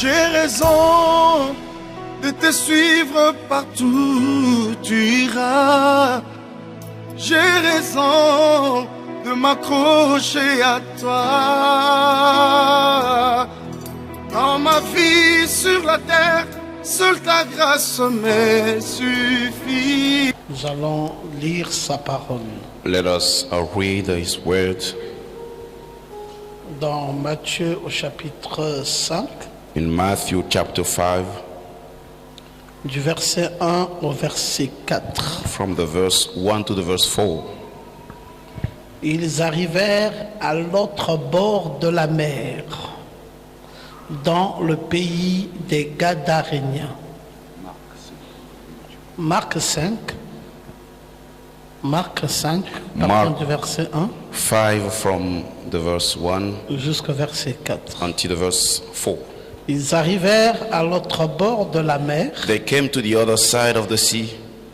J'ai raison de te suivre partout où tu iras. J'ai raison de m'accrocher à toi. Dans ma vie sur la terre, seule ta grâce me suffit. Nous allons lire sa parole. Let us read His word Dans Matthieu au chapitre 5, in Matthew chapter 5, du verset 1 au verset 4. from the verse 1 to the verse 4. Ils arrivèrent à l'autre bord de la mer, dans le pays des Gadaréniens. Marc 5, partant du verset 1 5 from the verse 1 jusqu'au verset 4. until the verse 4. Ils arrivèrent à l'autre bord de la mer, They came to the other side of the sea,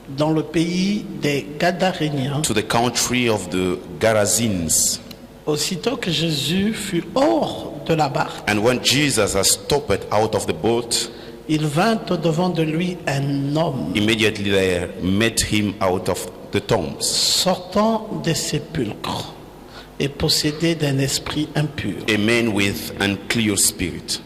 dans le pays des Gadaréniens. to the country of the Gerasenes. Aussitôt que Jésus fut hors de la barque, And when Jesus had stopped out of the boat, il vint au-devant de lui un homme immediately there met him out of the tombs, sortant des sépulcres et possédé d'un esprit impur. a man with unclear spirit.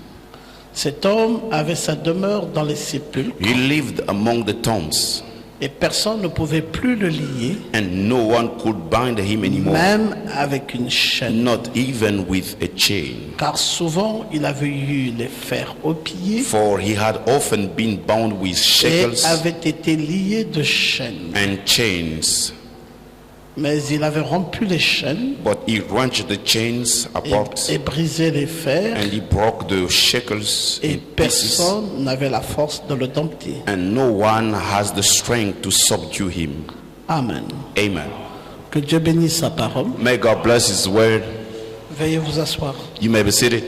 Cet homme avait sa demeure dans les sépulcres He lived among the tombs, et personne ne pouvait plus le lier, and no one could bind him anymore, même avec une chaîne, not even with a chain. car souvent il avait eu les fers aux pieds For he had often been bound with et shackles avait été lié de chaînes. and chains, Mais il avait rompu les chaînes but he wrenched the chains apart et brisé les fers, and he broke the shackles et in pieces, personne n'avait la force de le dompter. and no one has the strength to subdue him. Amen. Amen. Que Dieu bénisse sa parole. May God bless His word. Veuillez vous asseoir. You may be seated.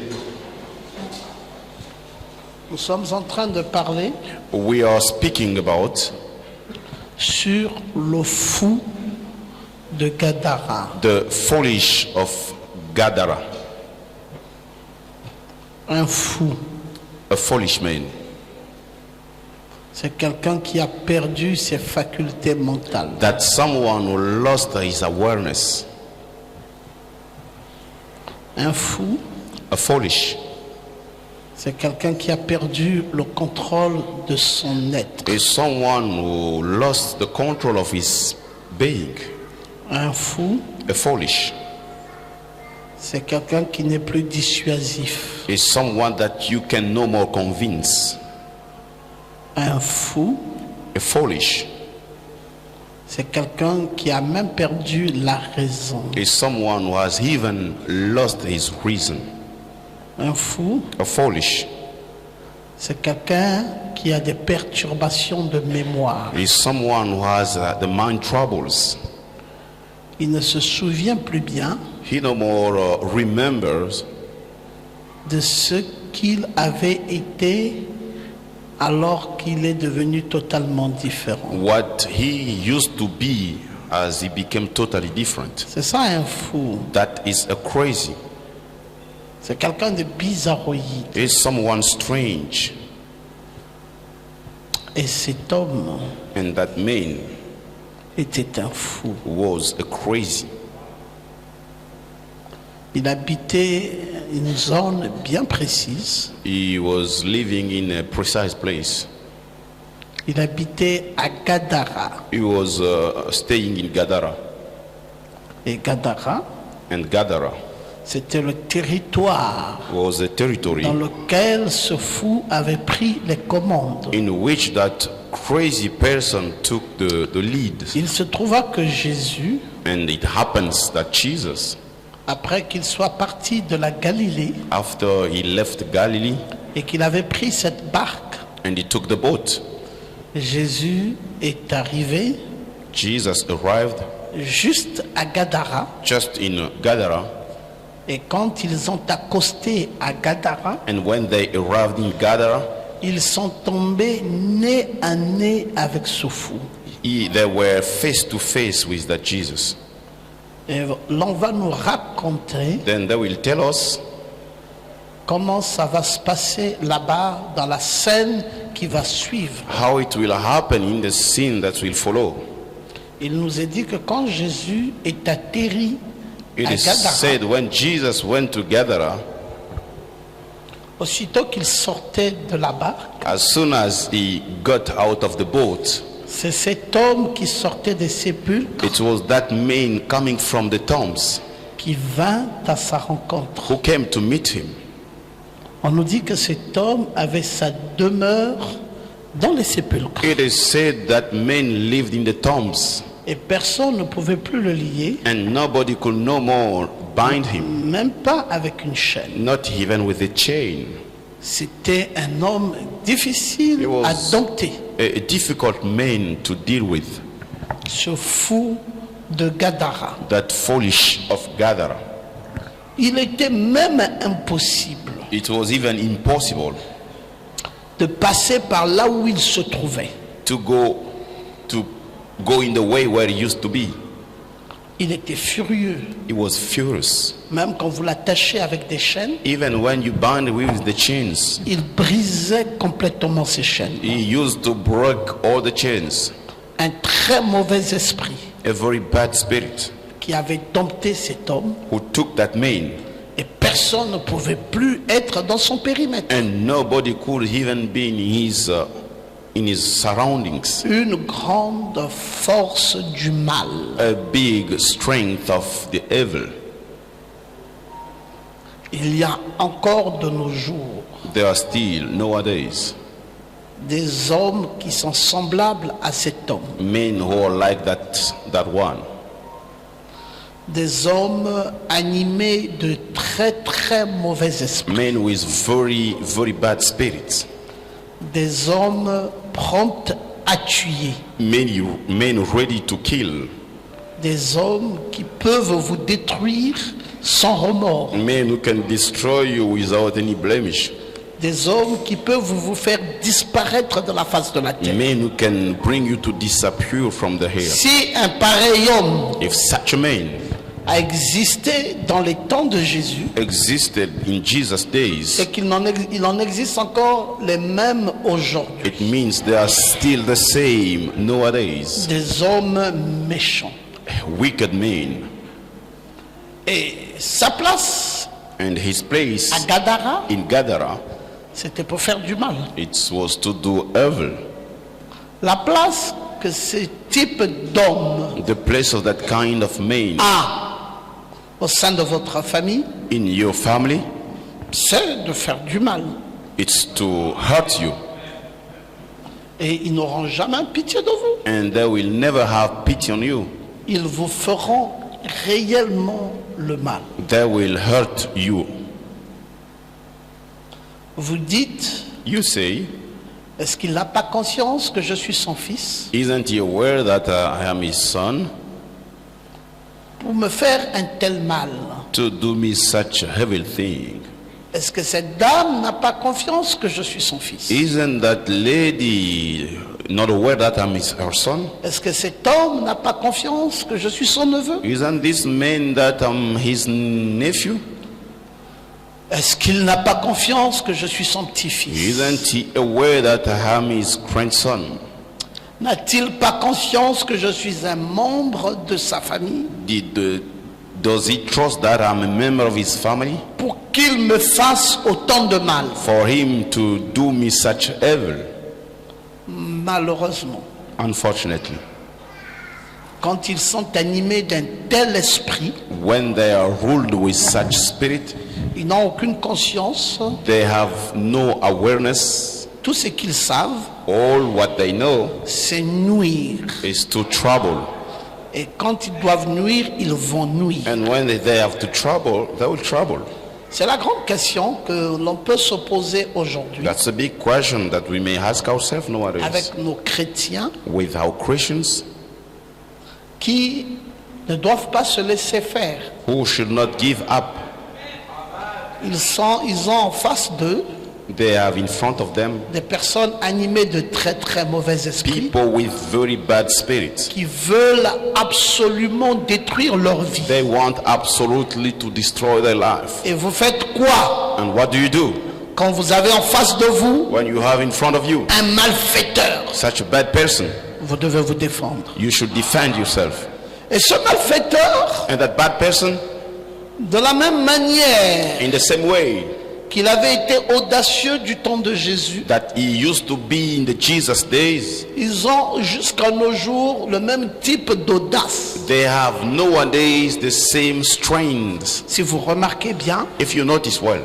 Nous sommes en train de parler We are speaking about sur le fou de Gadara. the foolish of Gadara, Un fou, a foolish man. c'est quelqu'un qui a perdu ses facultés mentales. That someone who lost his awareness. Un fou, A foolish c'est quelqu'un qui a perdu le contrôle de son être. is someone who lost the control of his being. Un fou, A foolish c'est quelqu'un qui n'est plus dissuasif. is someone that you can no more convince. Un fou, A foolish c'est quelqu'un qui a même perdu la raison. is someone who has even lost his reason. Un fou, A foolish c'est quelqu'un qui a des perturbations de mémoire. is someone who has the mind troubles. Il ne se souvient plus bien He no more remembers de ce qu'il avait été alors qu'il est devenu totalement différent. what he used to be as he became totally different. C'est ça un fou. That is a crazy. C'est quelqu'un de bizarroïde. Is someone strange. Et cet homme And that man était un fou. was a crazy. Il habitait une zone bien précise. He was living in a precise place. Il habitait à Gadara. He was staying in Gadara. Et Gadara, And Gadara c'était le territoire was a territory dans lequel ce fou avait pris les commandes. in which that crazy person took the lead. Il se trouva que Jésus, And it happens that Jesus, après qu'il soit parti de la Galilée after he left Galilee et qu'il avait pris cette barque, and he took the boat, Jésus est arrivé Jesus arrived juste à Gadara. just in Gadara. Et quand ils ont accosté à Gadara, And when they arrived in Gadara, ils sont tombés nez à nez avec ce fou. they were face to face with that Jesus. Et l'on va nous raconter Then they will tell us comment ça va se passer là-bas dans la scène qui va suivre. How it will happen in the scene that will follow. Il nous est dit que quand Jésus est atterri It à is Gadara, said when Jesus went to Gadara, aussitôt qu'il sortait de la barque, as soon as he got out of the boat, c'est cet homme qui sortait des sépulcres it was that man coming from the tombs qui vint à sa rencontre. who came to meet him. On nous dit que cet homme avait sa demeure dans les sépulcres. It is said that man lived in the tombs Et personne ne pouvait plus le lier, and nobody could no more bind him, même pas avec une chaîne. not even with a chain. C'était un homme difficile It was- à dompter, A difficult man to deal with, ce fou de Gadara. that foolish of Gadara. Il était même impossible It was even impossible de passer par là où il se trouvait. to go in the way where he used to be. Il était furieux, He was furious. même quand vous l'attachez avec des chaînes, Even when you bind with the chains, il brisait complètement ces chaînes. he used to break all the chains. Un très mauvais esprit A very bad spirit qui avait dompté cet homme, who took that man, et personne ne pouvait plus être dans son périmètre. and nobody could even be in his surroundings. Une grande force du mal. A big strength of the evil. Il y a encore de nos jours There are still nowadays des hommes qui sont semblables à cet homme. men who are like that one. Des hommes animés de très très mauvais esprits. Men with very, very bad spirits. Des hommes prompts à tuer. Men ready to kill. Des hommes qui peuvent vous détruire sans remords. Men who can destroy you without any blemish. Des hommes qui peuvent vous faire disparaître de la face de la terre. Men who can bring you to disappear from the air. Si un pareil homme If such a man a existé dans les temps de Jésus, existed in Jesus' days, et qu'il il en existe encore les mêmes aujourd'hui. it means they are still the same nowadays. Des hommes méchants. Wicked men. Et sa place And his place à Gadara, in Gadara, c'était pour faire du mal. it was to do evil. La place que ce type d'homme The place of that kind of man a au sein de votre famille, in your family, c'est de faire du mal. it's to hurt you. Et ils n'auront jamais pitié de vous. And they will never have pity on you. Ils vous feront réellement le mal. They will hurt you. Vous dites, You say, est-ce qu'il n'a pas conscience que je suis son fils? isn't he aware that I am his son? Pour me faire un tel mal, To do me such a evil thing. est-ce que cette dame n'a pas confiance que je suis son fils? Isn't that lady not aware that I'm her son? Est-ce que cet homme n'a pas confiance que je suis son neveu? Isn't this man that I'm his nephew? Est-ce qu'il n'a pas confiance que je suis son petit-fils? Isn't he aware that I am his grandson? N'a-t-il pas conscience que je suis un membre de sa famille? Does he trust that I'm a member of his family? Pour qu'il me fasse autant de mal? For him to do me such evil? Malheureusement, Unfortunately, quand ils sont animés d'un tel esprit, when they are ruled with such spirit, ils n'ont aucune conscience. they have no awareness. Tout ce qu'ils savent, All what they know c'est nuire. is to trouble. Et quand ils doivent nuire, ils vont nuire. And when they have to trouble, they will trouble. C'est la grande question que l'on peut se poser aujourd'hui That's a big question that we may ask ourselves nowadays. avec nos chrétiens With our Christians qui ne doivent pas se laisser faire. who should not give up. Ils ont en face d'eux They have in front of them des personnes animées de très très mauvais esprits people with very bad spirits. qui veulent absolument détruire leur vie. They want absolutely to destroy their life. Et vous faites quoi And what do? quand vous avez en face de vous When you have in front of you un malfaiteur? such a bad person, Vous devez vous défendre. you should defend yourself. Et ce malfaiteur, And that bad person, de la même manière in the same way qu'il avait été audacieux du temps de Jésus, that he used to be in the Jesus days, ils ont jusqu'à nos jours le même type d'audace. they have nowadays the same strengths. Si vous remarquez bien, If you notice well,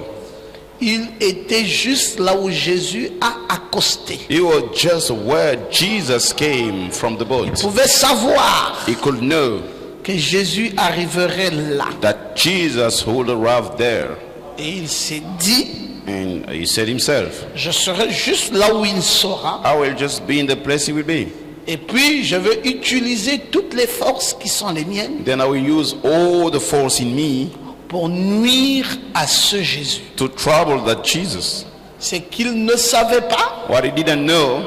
il était juste là où Jésus a accosté. he was just where Jesus came from the Il boat. pouvait savoir He could know que Jésus arriverait là. that Jesus would arrive there. Et il s'est dit, And he said himself, je serai juste là où il sera. I will just be in the place he will be. Et puis, je vais utiliser toutes les forces qui sont les miennes Then I will use all the force in me pour nuire à ce Jésus. to trouble that Jesus. C'est qu'il ne savait pas, What he didn't know,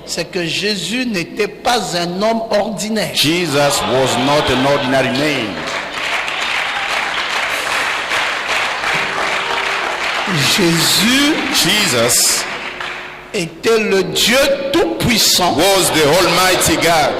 c'est que Jésus n'était pas un homme ordinaire. Jesus was not an ordinary man. Jesus était le Dieu tout-puissant, was the Almighty God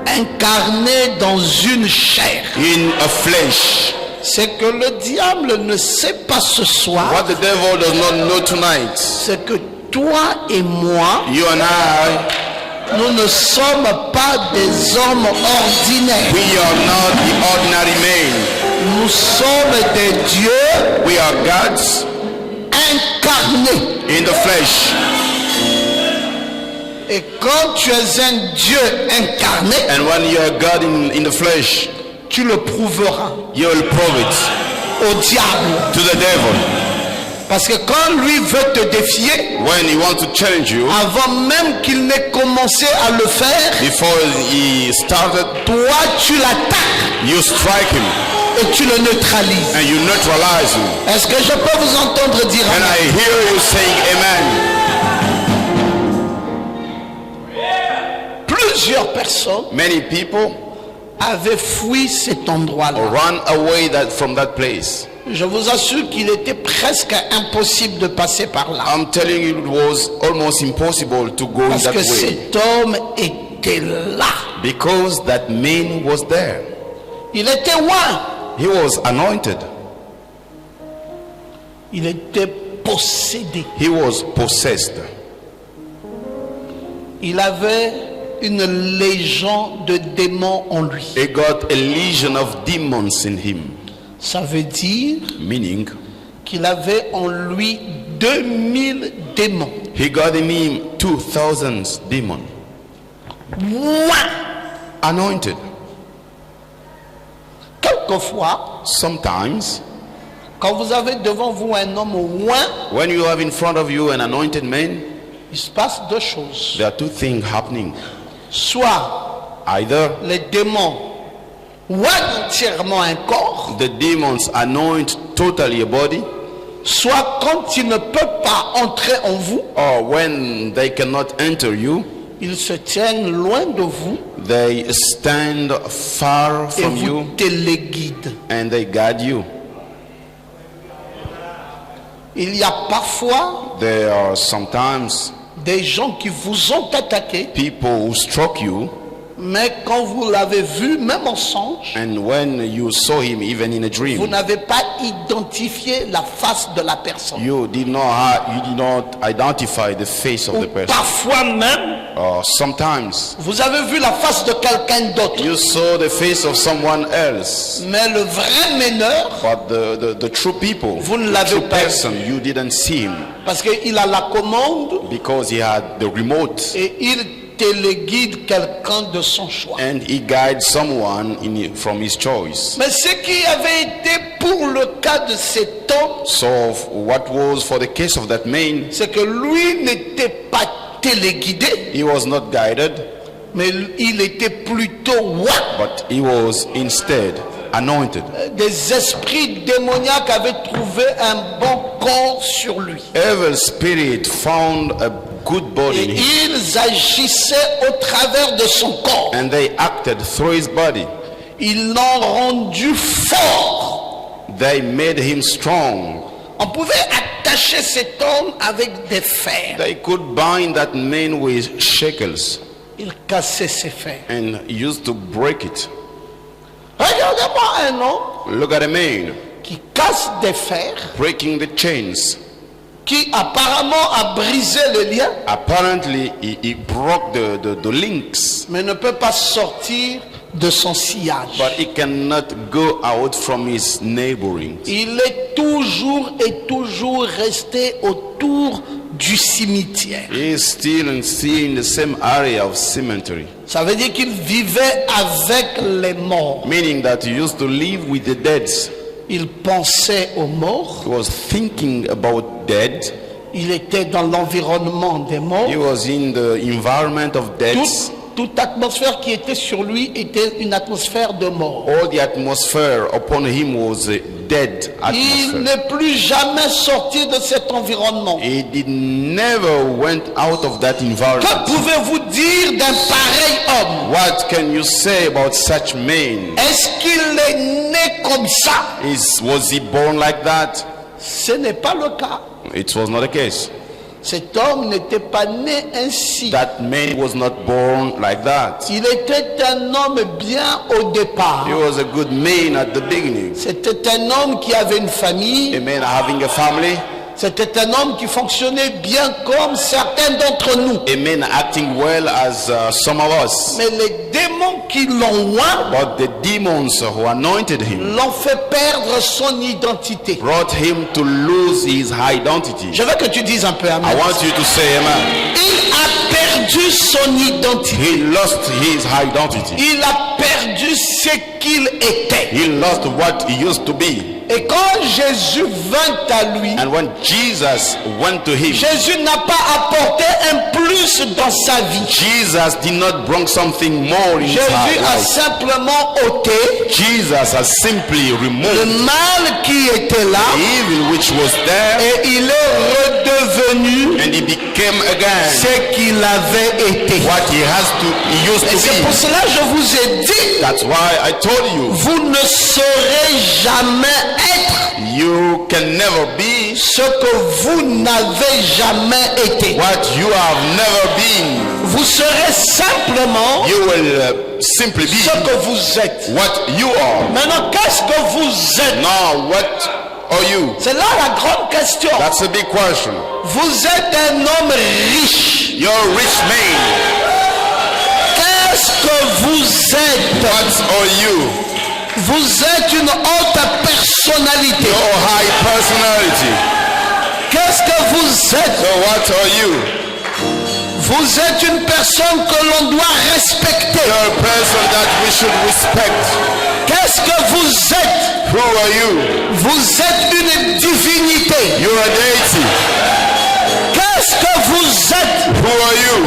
incarné dans une chair. in a flesh. C'est que le diable ne sait pas ce soir, What the devil does not know tonight, c'est que toi et moi, you and I, nous ne sommes pas des hommes ordinaires. we are not the ordinary men. Nous sommes des dieux We are gods incarnés. in the flesh. Et quand tu es un Dieu incarné, And when you are God in the flesh, tu le prouveras you will prove it au diable. to the devil. Parce que quand lui veut te défier, When he wants to challenge you, avant même qu'il n'ait commencé à le faire, before he started, toi tu l'attaques you strike him et tu le neutralises. and you neutralize him. Est-ce que je peux vous entendre dire And I amen? hear you saying amen. Plusieurs personnes Many people avaient fui cet endroit-là. run away from that place. Je vous assure qu'il était presque impossible de passer par là. I'm telling you, it was almost impossible to go in Parce that que way. cet homme était là. Because that man was there. Il était loin. He was anointed. Il était possédé. He was possessed. Il avait une légion de démons en lui. He got a legion of demons in him. Ça veut dire Meaning, qu'il avait en lui 2000 démons. he got in him 2,000 demons. Loin. Anointed. Quelquefois, Sometimes, quand vous avez devant vous un homme loin, when you have in front of you an anointed man, il se passe deux choses. there are two things happening. Soit Either les démons voient entièrement un corps, the demons anoint totally a body, soit quand ils ne peuvent pas entrer en vous, or when they cannot enter you, ils se tiennent loin de vous they stand far et from vous you téléguident. and they guide you. Il y a parfois There are sometimes des gens qui vous ont attaqué, people who struck you, mais quand vous l'avez vu, même en songe, and when you saw him even in a vous dream, n'avez pas identifié la face de la personne. you did not identify the face of Ou the person. parfois même, Or sometimes vous avez vu la face de quelqu'un d'autre, you saw the face of someone else, mais le vrai meneur, but the true people, vous ne the l'avez true pas vu. person, you didn't see him parce qu'il a la commande because he had the remote et il téléguide quelqu'un de son choix. and he guides someone from his choice. Mais ce qui avait été pour le cas de cet homme, So what was for the case of that man, c'est que lui n'était pas téléguidé, he was not guided, mais il était plutôt loin. but he was instead anointed. Des esprits démoniaques avaient trouvé un bon corps sur lui. Evil spirit found a good Et body in him, ils agissaient au travers de son corps. and they acted through his body. Ils l'ont rendu fort. They made him strong. On pouvait attacher cet homme avec des fers. They could bind that man with shackles Il cassait ses fers. and used to break it. Regardez-moi un homme Look at a man qui casse des fers, breaking the chains. qui apparemment a brisé le lien, Apparently, he broke the links, mais ne peut pas sortir de son sillage. but he cannot go out from his neighboring. Il est toujours et toujours resté autour du cimetière. He is still in the same area of cemetery, Ça veut dire qu'il vivait avec les morts. meaning that he used to live with the dead. Il pensait aux morts. He was thinking about dead. Il était dans l'environnement des morts. He was in the environment of dead. Toute atmosphère qui était sur lui était une atmosphère de mort. All the atmosphere upon him was a dead Il atmosphere. n'est plus jamais sorti de cet environnement. He did never went out of that Que environment. pouvez-vous dire d'un pareil homme? What can you say about such men? Est-ce qu'il est né comme ça? Was he born like that? Ce n'est pas le cas. It was not the case. Cet homme n'était pas né ainsi. That man was not born like that. Il était un homme bien au départ. He was a good man at the beginning. C'était un homme qui avait une famille. A man having a family. C'était un homme qui fonctionnait bien comme certains d'entre nous. A man acting well as some of us. Mais les démons qui l'ont oint But the demons who anointed him l'ont fait perdre son identité. brought him to lose his identity. Je veux que tu dises un peu I amen. want you to say amen. Il a perdu son identité. He lost his identity. Il a perdu ce qu'il était. He lost what he used to be. Et quand Jésus vint à lui, And when Jesus went to him, Jésus n'a pas apporté un plus dans sa vie. Jesus did not bring something more in his Jésus a life. simplement ôté Jesus has simply le removed mal qui était là the evil which was there, et il est redevenu and he became again ce qu'il avait été. what he used Et to c'est pour be. cela que je vous ai dit, That's why I told you, vous ne saurez jamais être you can never be ce que vous n'avez jamais été. what you have never been. Vous serez simplement You will simply be ce que vous êtes. what you are. Maintenant, qu'est-ce que vous êtes? Now, what are you? C'est là la grande question. That's a big question. Vous êtes un homme riche. You're a rich man. Qu'est-ce que vous êtes? What are you? Vous êtes une haute personnalité. Your high personality. Qu'est-ce que vous êtes? So what are you? Vous êtes une personne que l'on doit respecter. You're a person that we should respect. Qu'est-ce que vous êtes? Who are you? Vous êtes une divinité. You're a deity. Qu'est-ce que vous êtes? Who are you?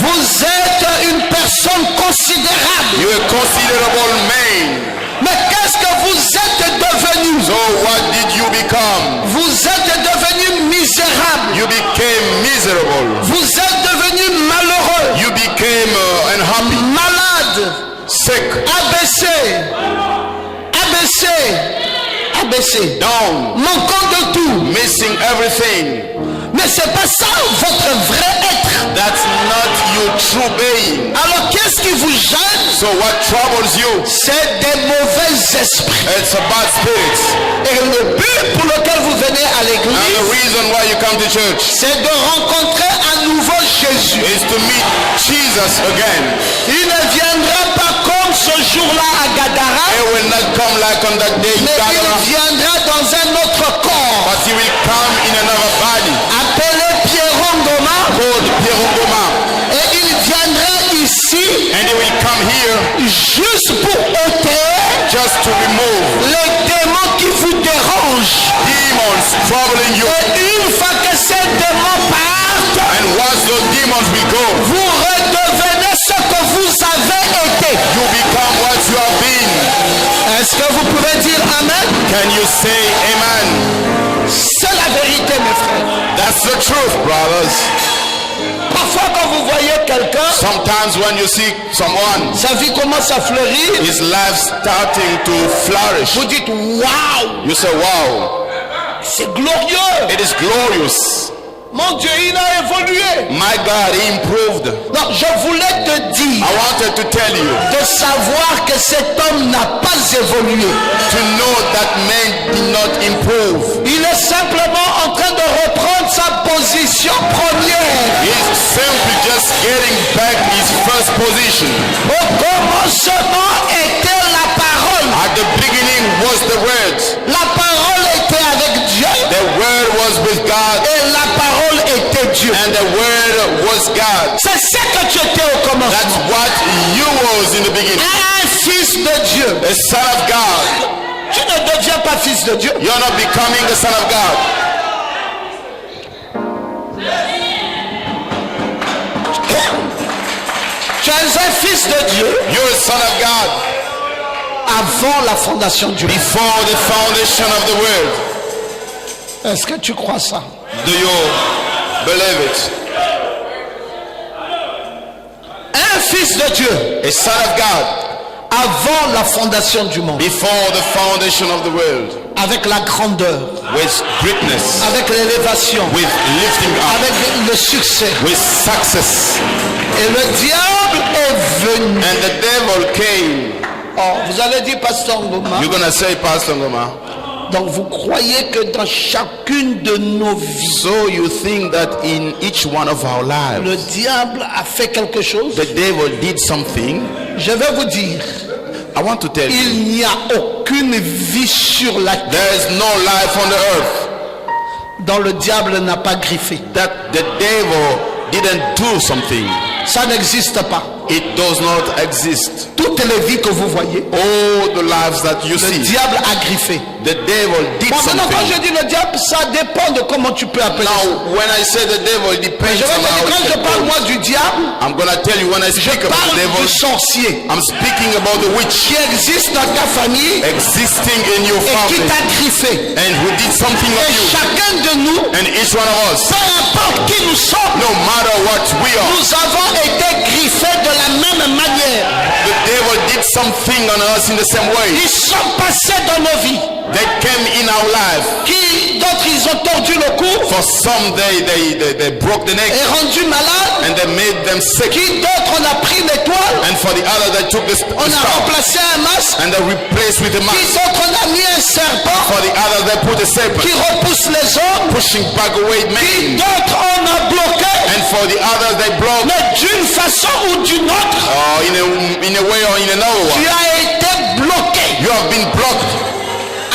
Vous êtes une personne considérable. You're a considerable man. Mais qu'est-ce que vous êtes devenu? So what did you become? Vous êtes devenu misérable. You became miserable. Vous êtes devenu malheureux. You became unhappy, Malade. sick, Abaissé. Abaissé. Abaissé. down, Manquant de tout. missing everything. Mais c'est pas ça votre vrai être. That's not your true being. Alors qu'est-ce qui vous gêne? So what troubles you? C'est des mauvais esprits. It's a bad spirit. Et le but pour lequel vous venez à And the l'église, reason why you come to church c'est de rencontrer à nouveau Jésus. is to meet Jesus again. Il ne viendra pas comme ce jour-là à Gadara, He will not come like on that day in mais il Gadara, viendra dans un autre corps, but he will come in another body appelé Pierre-Ngoma, called Perungoma. et il viendra ici And he will come here juste pour ôter just to remove les démons qui vous dérangent. demons troubling you. Et une fois que ces démons partent, And once those demons will go, vous redevenez ce que vous avez été. you become what you have been. Est-ce que vous pouvez dire Amen? Can you say amen? C'est la vérité, mes frères. That's the truth, brothers. Parfois, quand vous voyez quelqu'un, Sometimes when you see someone, sa vie commence à fleurir, his life starting to flourish, vous dites waouh, you say, wow, c'est glorieux. it is glorious. Mon Dieu, il a évolué. My God, he improved. Non, je voulais te dire I wanted to tell you de savoir que cet homme n'a pas évolué. to know that man did not improve. Il est simplement en train de reprendre sa position première. He's simply just getting back his first position. Au commencement était la parole. At the beginning was the word. La parole était avec Dieu. The word was with God, Et la parole était Dieu. and the word was God. C'est ce que tu étais au That's commencement. what you was in the beginning. Un fils de Dieu. A son of God. Tu ne deviens pas fils de Dieu. You're not becoming the son of God. Tu es un fils de Dieu You're a son of God avant la fondation du monde. before the foundation of the world. Est-ce que tu crois ça? Do you believe it? Un fils de Dieu A son of God avant la fondation du monde. before the foundation of the world. Avec la grandeur, With greatness, avec l'élévation, with lifting up, avec le succès. with success. Et le diable est venu. And the devil came. Oh, vous allez dire, Pasteur Ngoma, You're gonna say, Pastor Ngoma, donc vous croyez que dans chacune de nos vies, so you think that in each one of our lives, le diable a fait quelque chose? the devil did something? Je vais vous dire, I want to tell you, il n'y a aucune vie sur la terre there is no life on the earth dont le diable n'a pas griffé. that the devil didn't do something. Ça n'existe pas. It does not exist. Toutes les vies que vous voyez, All the lives that you le see, diable a griffé. the devil did Bon, maintenant, quand je something. dis le diable, ça dépend de comment tu peux appeler ça. Now, when I say the devil, it depends Je vais on te dire, how quand it's je parle called. moi du diable, I'm gonna tell you when I je speak about parle the devil, du sorcier I'm speaking about the witch qui existe dans ta famille existing in your et qui family t'a griffé. and who did something Et on you. chacun de nous, And each one of us, peu importe qui nous sommes, no matter what we are, nous avons été griffés de la même manière. the devil did something on us in the same way. Ils sont passés dans nos vies. They came in our life. Qui d'autres ils ont tordu le cou For some, they broke the neck et rendu malade. and they made them sick. Qui d'autres on a pris l'étoile, And for the other, they took the on a star remplacé un masque. and they replaced with a Qui mask. d'autres on a mis un serpent For the other, they put a serpent, qui repousse les hommes. pushing back away Qui men. d'autres on a bloqué. And for the others, they blocked Mais d'une façon ou d'une autre, in a way or in another tu one. as été bloqué. You have been blocked.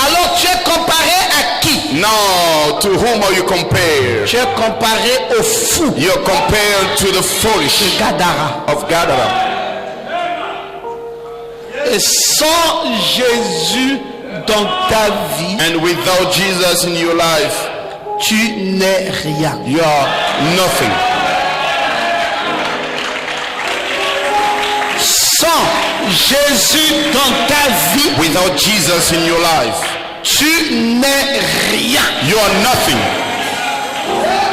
Alors tu es comparé à qui? Now, to whom are you compared? Tu es comparé au fou You're compared to the foolish Gadara. of Gadara. Et sans Jésus dans ta vie, And without Jesus in your life, tu n'es rien. you are nothing. Sans Jésus dans ta vie, Without Jesus in your life, tu n'es rien. you are nothing.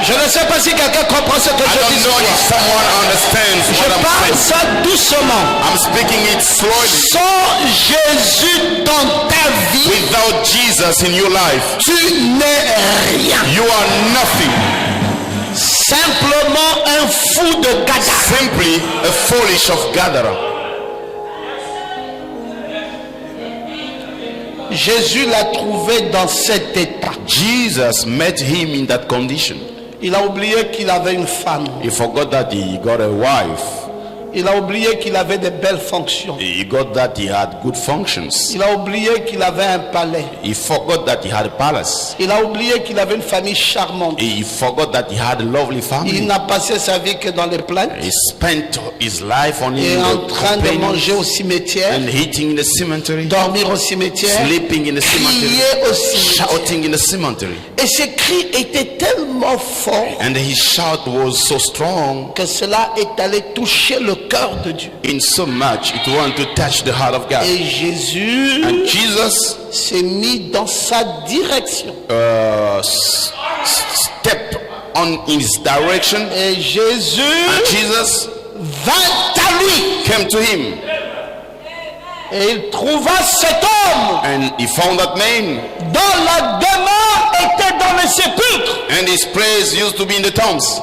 Je ne sais pas si quelqu'un comprend ce que I je don't dis. know if someone understands Je what I'm parle saying. ça doucement. I'm speaking it slowly. Sans Jésus dans ta vie, Without Jesus in your life, tu n'es rien. you are nothing. Simplement un fou de Gadara. Simply a foolish of Gadara. Jésus l'a trouvé dans cet état. Jesus met him in that condition. Il a oublié qu'il avait une femme. He forgot that he got a wife. Il a oublié qu'il avait de belles fonctions. He got that he had good functions. Il a oublié qu'il avait un palais. He forgot that he had a palace. Il a oublié qu'il avait une famille charmante. He forgot that he had a lovely Il family. n'a passé sa vie que dans les plaines He spent his life on et in en the train de companions manger au cimetière, and eating in the cemetery, dormir au cimetière, sleeping in the cemetery, crier au cimetière. shouting in the cemetery. Et ses cris étaient tellement forts And his shout was so strong que cela est allé toucher le cœur de Dieu. in so much it wanted to touch the heart of God. Et Jésus And Jesus s'est mis dans sa direction. stepped on in his direction, Et Jésus and Jesus vint à lui. came to him, Et il trouva cet homme and he found that man, dont la demeure était dans les sépulcres. and his place used to be in the tombs,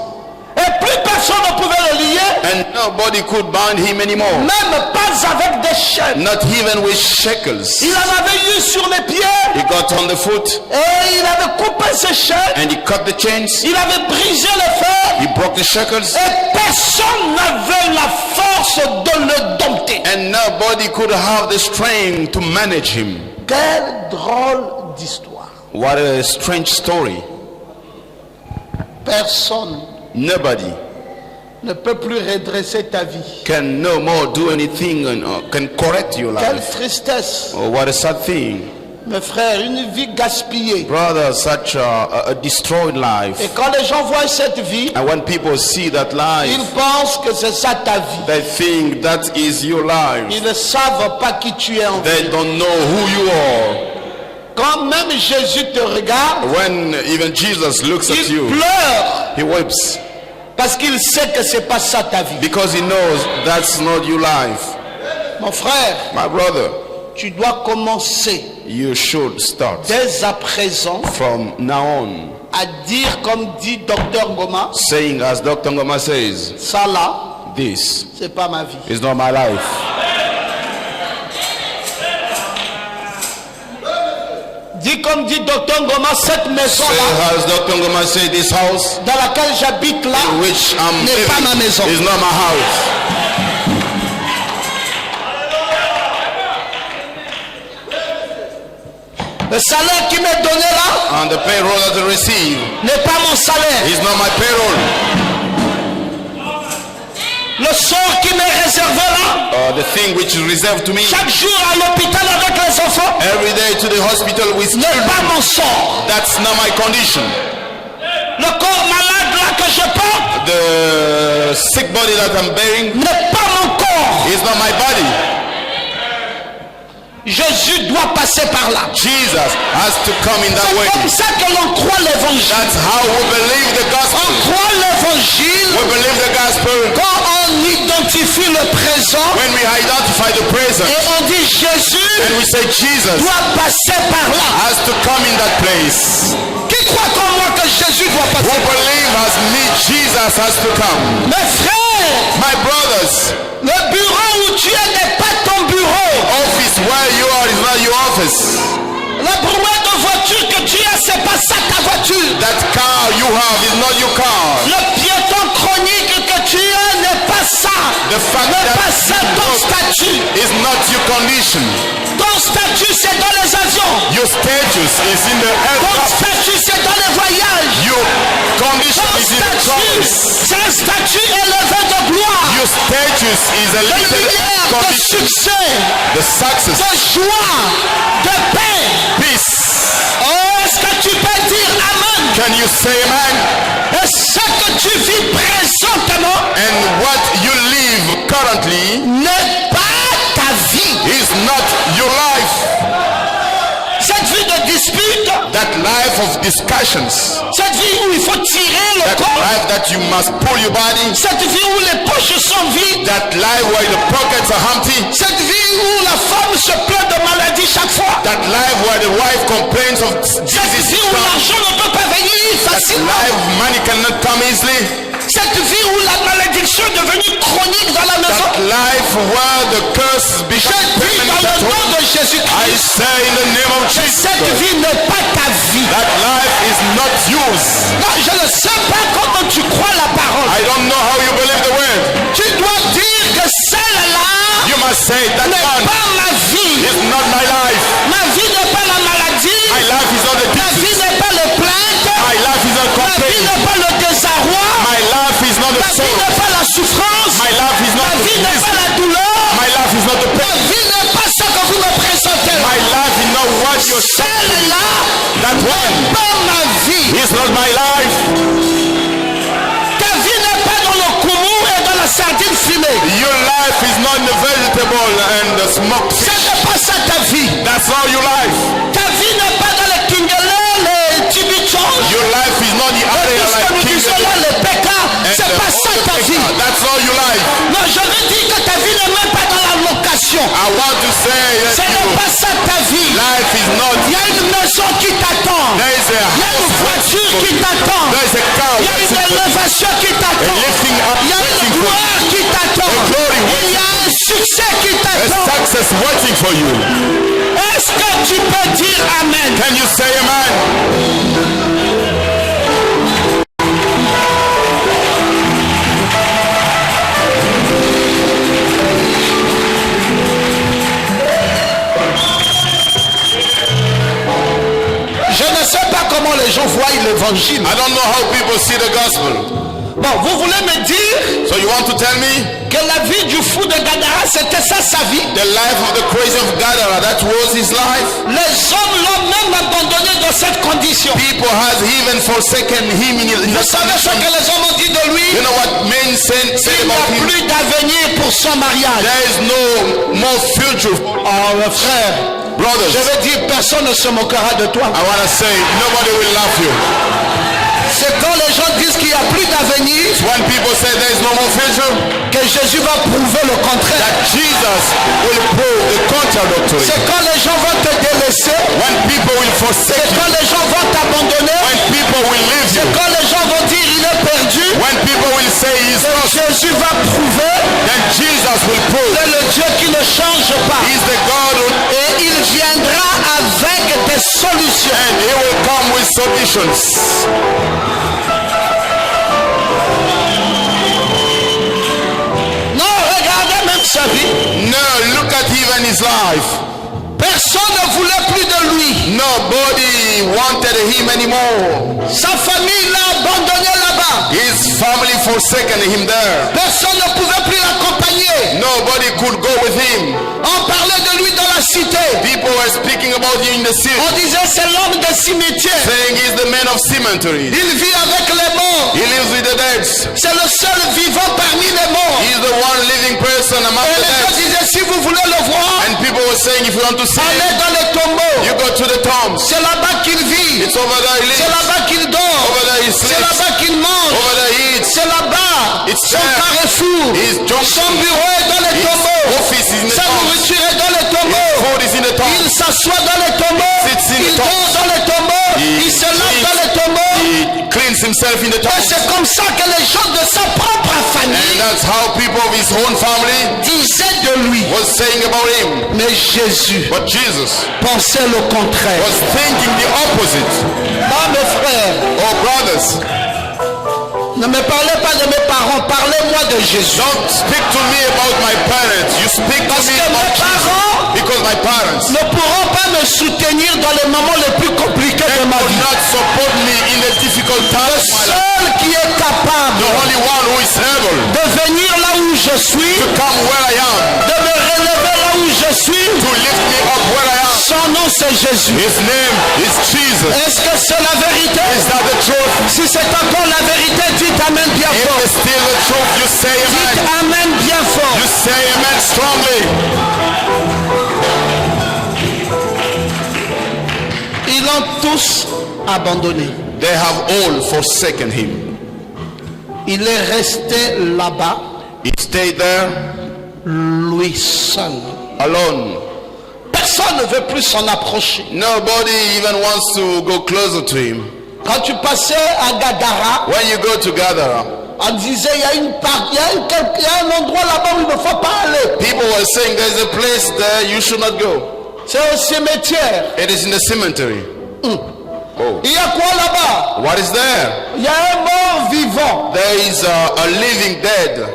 Et plus personne ne pouvait le lier, and nobody could bind him anymore, même pas avec des chaînes. not even with shackles. Il en avait eu sur les pieds He got on the foot, et il avait coupé ses chaînes. and he cut the chains, Il avait brisé les fers he broke the shackles, et personne n'avait la force de le dompter. and nobody could have the strength to manage him. Quelle drôle d'histoire. What a strange story. Personne Nobody ne peut plus redresser ta vie. can no more do anything and can correct your Quelle life. tristesse. Oh, what a sad thing. Mes frères, une vie gaspillée. Brother, such a destroyed Et life. quand les gens voient cette vie, And when people see that ils life, pensent que c'est ça ta vie. they think that is your life. Ils ne savent pas qui tu es en They vie. don't know who you are. Quand même Jésus te regarde, When even Jesus looks at il you, pleure he weeps parce qu'il sait que c'est pas ça ta vie. because he knows that's not your life. Mon frère, My brother, tu dois commencer you should start dès à présent from now on à dire comme dit Docteur Ngoma, saying, as Dr. Ngoma says, ça là, this c'est pas ma vie. is not my life. Dis comme dit Docteur Ngoma, cette maison Say, là as Dr. Ngoma said, this house dans laquelle j'habite là in which I'm n'est pas ma living maison. is not my house. Le salaire qui m'est donné là And the payroll that I receive n'est pas mon salaire. is not my payroll. Le sort qui m'est réservé là, The thing which is reserved to me chaque jour à l'hôpital avec les enfants, every day to the hospital with n'est children, pas mon sort. that's not my condition. Le corps malade là que je porte The sick body that I'm bearing n'est pas mon corps. is not my body. Jésus doit passer par là. Jesus has to come in that C'est way. comme ça que l'on croit l'évangile. That's how we believe the On gospel. croit l'évangile We believe the gospel quand on identifie le présent when we identify the present et on dit Jésus and we say Jesus doit passer par là. has to come in that place. Qui croit comme moi que Jésus doit Who passer par là? believe as me, Jesus has to come. Mes frères, My brothers, le bureau où tu es n'est pas ton bureau. office where you are is not your office. La brouette de voiture que tu as, c'est pas ça ta voiture. That car you have is not your car. Le piéton chronique que tu as n'est pas ça. The fact N'est pas that ça ton statut. is not your condition. Ton statut c'est dans les avions. Your status is in the Ton aircraft. statut c'est dans les voyages. Your condition Ton is in the statut travels. c'est un statut élevé de gloire. Your status is a De limited lumière, de condition. succès, The success, de joie, de paix. peace. Oh, est-ce que tu peux dire Amen? Can you say amen? Et ce que tu vis présentement And what you live currently n'est pas ta vie. is not your life. Cette vie de dispute, That life of discussions, cette vie où il faut tirer le that corps, life that you must pull your body, cette vie où les poches sont vides, that life where the pockets are empty, cette vie où la femme se plaint de maladie chaque fois, that life where the wife complains of cette disease, vie où l'argent ne peut pas venir that facilement, life money cannot come easily, cette vie où la malédiction est devenue chronique dans la maison. that life where the curse Je becomes dis dans permanent le at nom home. de I Jésus-Christ, say in the name of que cette Jesus, vie n'est pas ta vie. that life is not yours. Non, je ne sais pas comment tu crois la parole. I don't know how you believe the word. Tu dois dire que celle-là You must say that n'est one pas ma vie. is not my life. Ma vie n'est pas la maladie. My life is not the Ma vie disease. n'est pas le plainte. My life is not Ma vie complaint. n'est pas le désarroi. My life is not the Ma vie sorrow. n'est pas la souffrance. My life is Ma not the vie n'est disease. pas la douleur. My life is not the Ma pain. vie n'est pas ce que vous me présentez. My life is not what you're saying. Celle-là That one n'est pas ma vie. is not my life. Ta vie n'est pas dans le koumou et dans la sardine fumée. Your a smoked Ce fish. n'est pas ça ta vie. That's all your life. Ta vie n'est pas dans les kingelés, les tibichons. Your life is not the area Tout ce que like nous King disons là, les pécas, c'est pas ça ta vie. That's all your life. Non, je veux dire que ta vie n'est même pas dans la location. I want to say Ce that n'est pas ça ta vie. life is not. Il y a une maison qui t'attend. There is a Il y a une house voiture qui t'attend. There is a car Il y a une waiting for élévation qui a t'attend. lifting up Il y a une waiting for gloire qui t'attend. A glory Il y a un succès qui a t'attend. success waiting for you. Est-ce que tu peux dire Amen? Can you say amen? Je ne sais pas comment les gens voient l'évangile. I don't know how people see the gospel. Bon, vous voulez me dire So you want to tell me que la vie du fou de Gadara, c'était ça sa vie? the life of the crazy of Gadara, that was his life? Les hommes l'ont même abandonné dans cette condition. People has even forsaken him in Vous that savez ce que condition. les hommes ont dit de lui? You know what men say Il n'y about a him? plus d'avenir pour son mariage. There is no more future. Oh, mes frères, Brothers, je veux dire, personne ne se moquera de toi. I want to say nobody will laugh you. C'est quand les gens disent qu'il n'y a plus d'avenir When people say there is no more future, que Jésus va prouver le contraire. that Jesus will prove the contradictory. C'est quand les gens vont te délaisser, When people will forsake c'est you, quand les gens vont t'abandonner, when people will leave c'est you, quand les gens vont dire il est perdu, when people will say he is que lost, Jésus va prouver then Jesus will prove que le Dieu qui ne change pas. he is the God who, Et il viendra avec des solutions. and he will come with solutions. Non, regardez même sa vie. No, look at even his life. Personne ne voulait plus de lui. Nobody wanted him anymore. Sa famille l'a abandonné là-bas. His family forsaken him there. Personne ne pouvait plus l'accompagner. Nobody could go with him. On parlait de lui dans la cité. People were speaking about him in the city, On disait c'est l'homme des cimetières. saying he's the man of cemetery. Il vit avec les morts. He lives with the dead. C'est le seul vivant parmi les morts. He's the one living person among Et the les gens dead. disaient si vous voulez le voir, And people were saying, if you want to see allez him, dans les tombeaux. you go to the tombs. C'est là-bas qu'il vit. It's over there he C'est lives. là-bas qu'il dort. Over there he C'est sleeps. là-bas qu'il mange. Over there he eats. C'est là-bas. It's Son there. carrefour. His junction. Son bureau est dans les His tombeaux. office is in the Sa tombs. nourriture est dans les His tombeaux. food is in the Il tombs. s'assoit dans les tombeaux. Sits in the Il dort tombs. dans les tombeaux. He Il se lave sleeps. dans les tombeaux. He cleans himself in the Et tombs. c'est comme ça que les gens de sa propre And famille that's how people of his own family disaient de lui. was saying about him. Mais Jésus But Jesus pensait le contraire. was thinking the opposite. Ah, mes frères, Oh, brothers, ne me parlez pas de mes parents, parlez-moi de Jésus. don't speak to me about my parents. You speak to Parce me que mes about Jesus. parents Because my parents ne pourront pas me soutenir dans les moments les plus compliqués de ma will vie. not support me in the difficult times of my life. Seul qui est capable The only one who is able de venir là où je suis, to come where I am, de me relever là où je suis, to lift me up where I am. son nom c'est Jésus. His name is Jesus. Est-ce que c'est la vérité? Is that the truth? Si c'est encore la vérité, dites Amen bien If fort. it's still the truth, you say Dites amen. Amen bien fort. You say amen strongly. Ils l'ont tous abandonné. They have all forsaken him. Il est resté là-bas, He stayed there lui seul. alone. Personne ne veut plus s'en approcher. Nobody even wants to go closer to him. Quand tu passais à Gadara, When you go to Gadara, on disait il y a une part, il y a un endroit là-bas où il ne faut pas aller. people were saying there's a place there you should not go. C'est au cimetière. It is in the cemetery. Oh. Il y a quoi là-bas? What is there? Il y a un mort vivant. There is a living dead.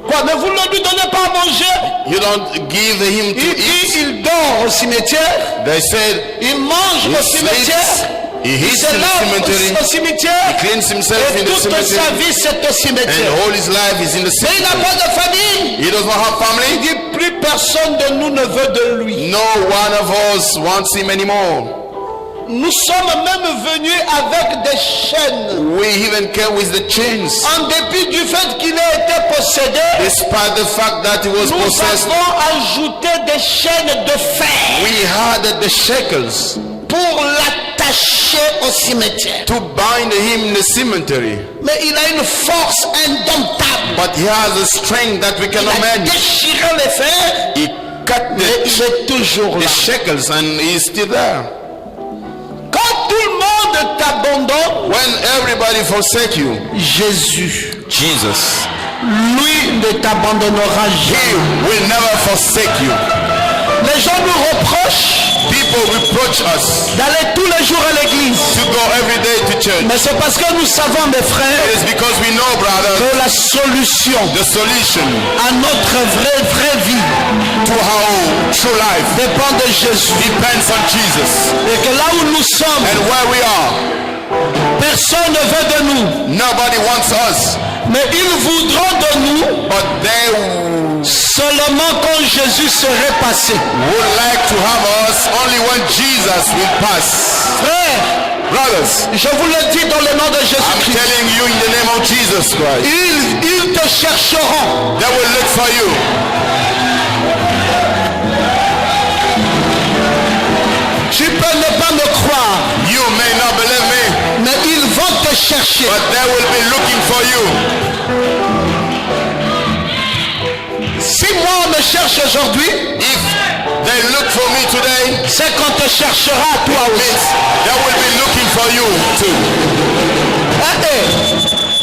Quoi, mais vous ne lui donnez pas à manger? You don't give him to Il dit eat. il dort au cimetière, They said il mange he au cimetière, sleeps, he il eats se in the lave cemetery, au cimetière, he cleans himself et in the toute sa cemetery, vie c'est au cimetière. and all his life is in the Mais il n'a cemetery. pas de famille. He does not have Il family. dit plus personne de nous ne veut de lui. No one of us wants him anymore. Nous sommes même venus avec des chaînes. We even came with the chains. En dépit du fait qu'il ait été possédé, Despite the fact that he was nous possessed, avons ajouté des chaînes de fer we had the shackles pour l'attacher au cimetière. to bind him in the cemetery. Mais il a une force indomptable. But he has a strength that we Il cannot a manage. déchiré les fers, He cut mais il est toujours the là. shackles and he's still there. Quand tout le monde t'abandonne, When everybody forsake you, Jésus, Jesus, lui ne t'abandonnera he jamais. will never forsake you. Les gens nous reprochent People reproach us d'aller tous les jours à l'église. to go every day to church. Mais c'est parce que nous savons, mes frères, It is because we know, brothers, que la solution the solution à notre vraie vie to our true life dépend de Jésus. depends on Jesus. Et que là où nous sommes, And where we are, personne ne veut de nous. nobody wants us, Mais ils voudront de nous but they seulement quand Jésus serait passé. would like to have us only when Jesus will pass. Frère, Brothers, je vous le dis dans le nom de I'm Jésus-Christ. telling you in the name of Jesus Christ, Ils te chercheront. they will look for you. Tu peux ne pas me croire, You may not believe me, mais ils vont te chercher. but they will be looking for you. Si moi on me cherche aujourd'hui, If they look for me today, c'est qu'on te cherchera à toi it aussi. means they will be looking for you too.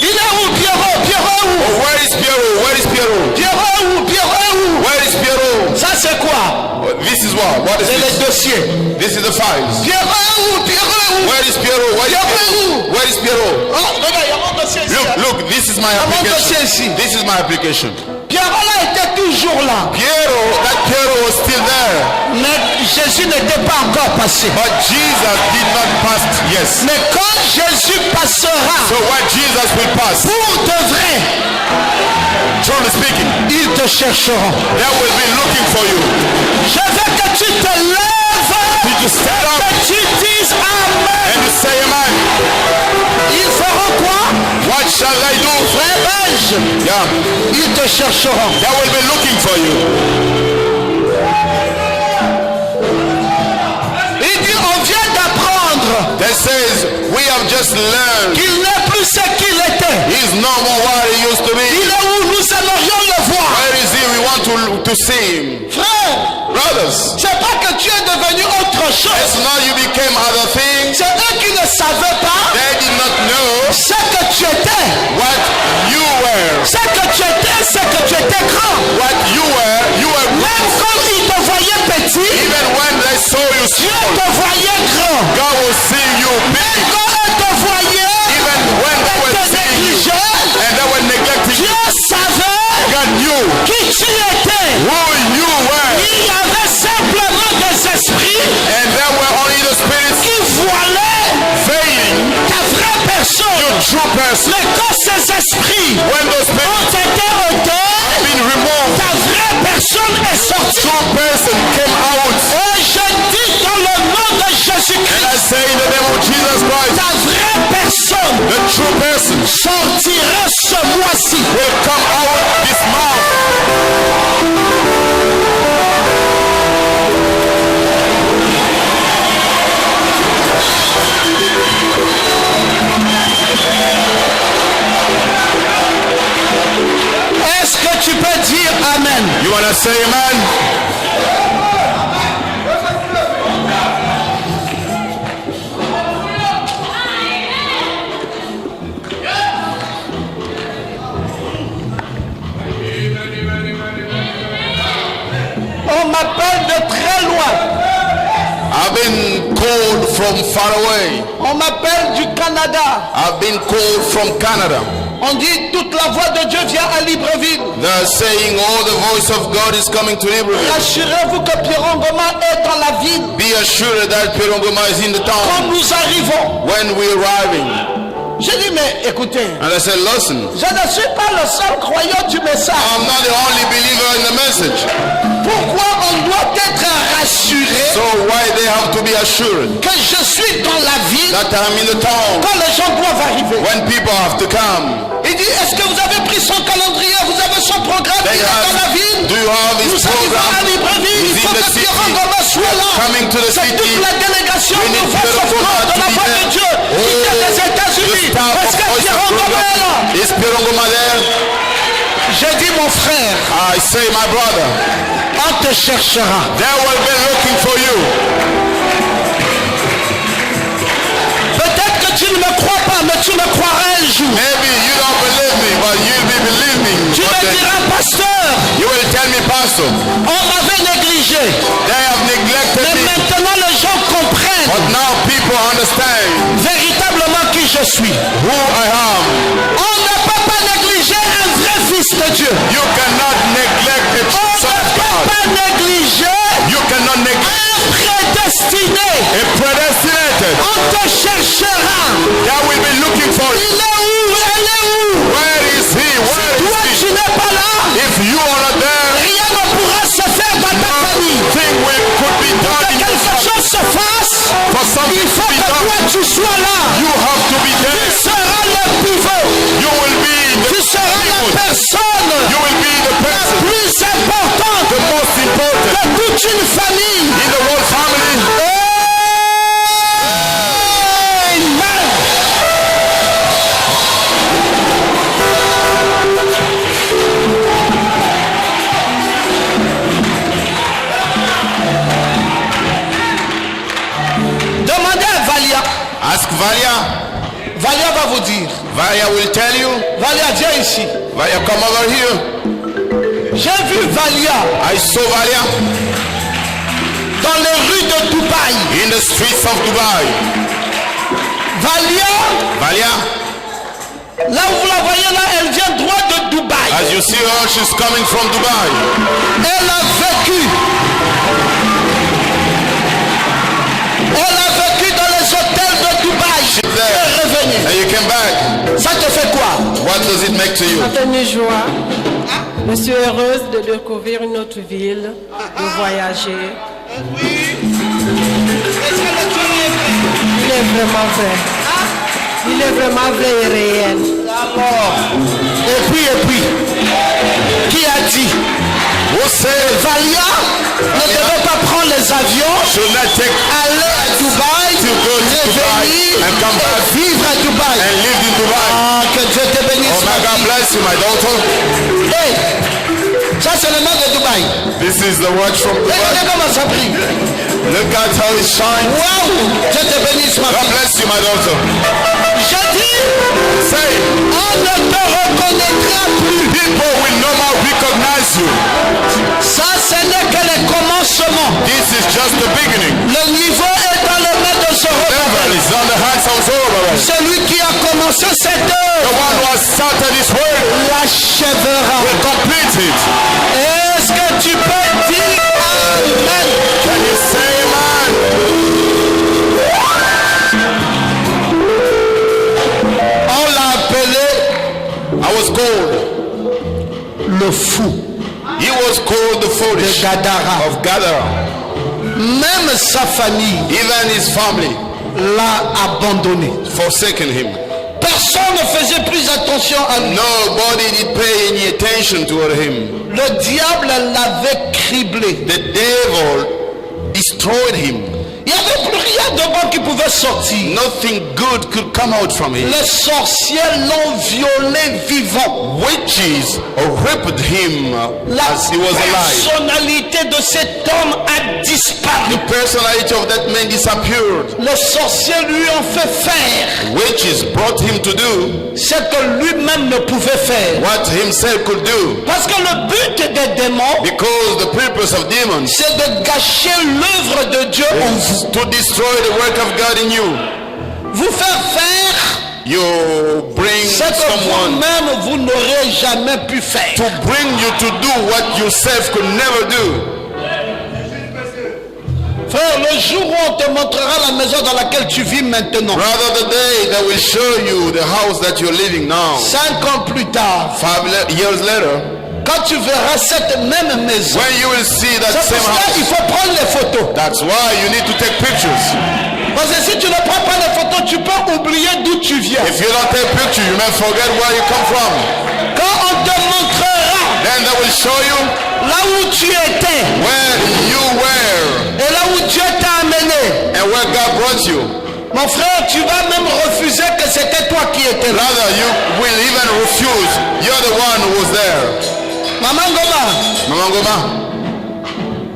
Il est où Pierrot? Pierrot où? Oh, where is Piero? Where is Piero? Pierrot où? Pierrot où? Where is Piero? Ça c'est quoi? Oh, this is what? What is C'est les this? dossiers. This is the files. Pierrot où? Pierrot où? Where is Piero? Where is Piero? Where is Piero? Oh, regarde, il y a mon dossier ici. Look, this is my mon dossier application. ici. This is my application. Pierrot là était toujours là. That Piero was still there. Mais Jésus n'était pas encore passé. But Jesus did not pass, yes. Mais quand Jésus passera, So when Jesus will pass, pour de vrai, truly speaking, ils te chercheront. they will be looking for you. Je veux que tu te lèves Did you stand et up que tu dises Amen. and you say amen? Ils feront quoi? What shall I do? Frère belge, Yeah, ils te chercheront. they will be looking for you. Il dit, on vient d'apprendre That says, we have just learned qu'il n'est plus ce qu'il était. he's no more what he used to Il be. est où nous aimerions le voir. Where is he? We want to see him. Frère, Brothers, c'est pas que tu es devenu autre chose. it's not you became other things. C'est eux qui ne savaient pas They did not know ce que tu étais. what you were. Ce que tu étais, c'est que tu étais grand. What you were Même quand ils te voyaient petit, even when they saw you Dieu small, te voyait grand. God will see you Même big. quand eux te voyaient, Even when they ils were te seeing you négligeaient, and they were neglecting you, Dieu savait God knew qui tu étais. who you were. Il y avait simplement des esprits And there were only the spirits qui voilaient failing ta vraie personne. your true person. Mais quand ces esprits When those spirits ont été ôtés, have been removed, ta vraie personne est sortie. true person came out. Et je dis dans le nom de And I Jésus-Christ, say in the name of Jesus Christ, ta vraie personne the true person sortira ce mois-ci. will come out this month. Est-ce que tu peux dire Amen? You want to say amen? On m'appelle de très loin. I've been called from far away. On m'appelle du Canada. I've been called from Canada. On dit toute la voix de Dieu vient à Libreville. They're saying all the voice of God is coming to Libreville. Rassurez-vous que Pierron Goma est dans la ville. Be assured that Perongoma is in the Quand town nous arrivons, when we're arriving. j'ai dit mais écoutez, And I said, listen, je ne suis pas le seul croyant du message. I'm not the only believer in the message. Pourquoi on doit être rassuré So why they have to be be assured que je suis dans la ville that I'm in the town quand les gens doivent arriver. when people have to come. Il dit, est-ce que vous avez pris son calendrier? Vous avez son programme? Il est dans la ville. Do you have his Nous arrivons à program? Libreville. Il Is faut in the que city. Pierre Ngoma soit là. Coming to the C'est city. toute la délégation We de need Voice of Pierre God Ngoma de to la be voix de there. Dieu qui vient des The États-Unis. staff Est-ce of que Voice Pierre of Ngoma est là? God. Is Pierre Ngoma there? J'ai dit mon frère, I say, my brother, on te cherchera. they will be looking for you. Peut-être que tu ne me crois pas, mais tu me croiras un jour. Maybe you don't believe me, but you'll be believing. Tu me diras, pasteur, You will tell me, Pastor, on m'avait négligé. they have neglected Mais me. maintenant les gens comprennent But now people understand véritablement qui je suis. who I am. On ne peut pas négliger un vrai fils de Dieu. You cannot neglect the On son ne of peut God. pas négliger You cannot neglect un prédestiné. a predestinated. On te cherchera. That will be looking for you. Il est où? Elle est où? Where is he? Where Toi, is tu he? n'es pas là. If you are not there, Rien ne pourra se faire dans ta famille. nothing could be Pour done que in your quelque family. chose se fasse, For something il to faut be que toi done, tu sois là. you have to be Tu there. seras le pivot. You will be Tu seras la personne you will be the la person, plus importante the most important de toute une famille. in the whole family. Amen. Demandez à Valia. Ask Valia. Valia va vous dire. Valia will tell you. Valia, viens ici. Valia, come over here. J'ai vu Valia I saw Valia dans les rues de Dubaï. in the streets of Dubai. Valia, Valia, là où vous la voyez là, elle vient droit de Dubaï. as you see her, she's coming from Dubai. Elle a vécu. Elle a vécu dans les hôtels de Dubaï. She's Elle there. est revenue. And you came back. Ça te fait quoi? What does it make to you? Certaine joie. Je suis heureuse de découvrir une autre ville, de voyager. Il est vraiment vrai. Il est vraiment vrai et réel. Alors, et puis, qui a dit? Who said Valia ne devait pas prendre les avions, should not take aller à Dubaï, to go to Dubai revenir and come back et vivre à Dubaï. and live in Dubai? Ah, que Dieu te bénisse. Oh my God bless you, my daughter. Hey, ça c'est le nom de Dubaï. This is the watch from Regardez Dubai. comment ça brille. Look at how it shines. Waouh, Dieu te bénisse ma God fille. bless you, my daughter. J'ai dit, Say, on ne te reconnaîtra plus. people will no more recognize you. Ça, ce n'est que le commencement. This is just the beginning. Le niveau est dans les mains de Devil Zorobabel. is on the hands of Zorobabel. Celui qui a commencé cette The œuvre one who has started his work l'achèvera. will complete it. Est-ce que tu peux dire Amen? Can you say amen? On l'a appelé I was called. le fou He was called the de foolish Gadara. of Gadara. Même sa famille Even his family l'a abandonné. forsaken him. Personne ne faisait plus attention à lui. Nobody did pay any attention toward him. Le diable l'avait criblé. The devil destroyed him. Il n'y avait plus rien de bon qui pouvait sortir. Nothing good could come out from him. Les sorciers l'ont violé vivant. Witches raped him La as he was alive. personnalité de cet homme a disparu. The personality of that man disappeared. Les sorciers lui ont fait faire Witches brought him to do ce que lui-même ne pouvait faire. what himself could do. Parce que le but des démons, Because the purpose of demons c'est de gâcher l'œuvre de Dieu en vous. is to destroy the work of God in you. Vous faire faire You bring ce que someone vous-même vous n'aurez jamais pu faire. to bring you to do what yourself could never do. Frère, le jour où on te montrera la maison dans laquelle tu vis maintenant, Rather the day that will show you the house that you're living now. 5 ans plus tard, 5 years later, quand tu verras cette même maison, when you will see that c'est same pour cela qu'il house, faut prendre les photos. That's why you need to take pictures. Parce que si tu ne prends pas les photos, tu peux oublier d'où tu viens. If you don't take pictures, you may forget where you come from. Quand on te montrera Then they will show you là où tu étais where you were et là où Dieu t'a amené, and where God brought you. mon frère, tu vas même refuser que c'était toi qui étais là. Rather, you will even refuse. You're the one who was there. Maman Goma, Mama Ngoma,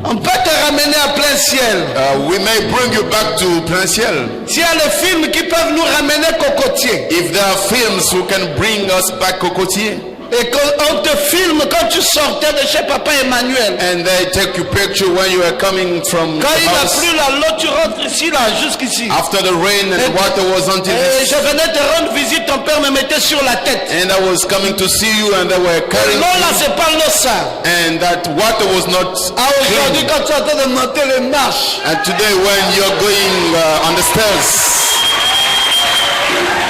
on peut te ramener à plein ciel. we may bring you back to plein ciel. S'il y a les films qui peuvent nous ramener cocotier If there are films who can bring us back Cocotier, et qu'on te filme quand tu sortais de chez Papa Emmanuel. and they take you picture when you are coming from the Quand il a house plu là, l'eau, tu rentres ici, là, jusqu'ici. after the rain and the water was until Et this. je venais te rendre visite, ton père me mettait sur la tête. And I was coming to see you and they were carrying L'eau là, you, c'est pas l'eau ça. and that water was not Ah, aujourd'hui, clean. quand tu es en train de monter les marches, And today when you're going on the stairs,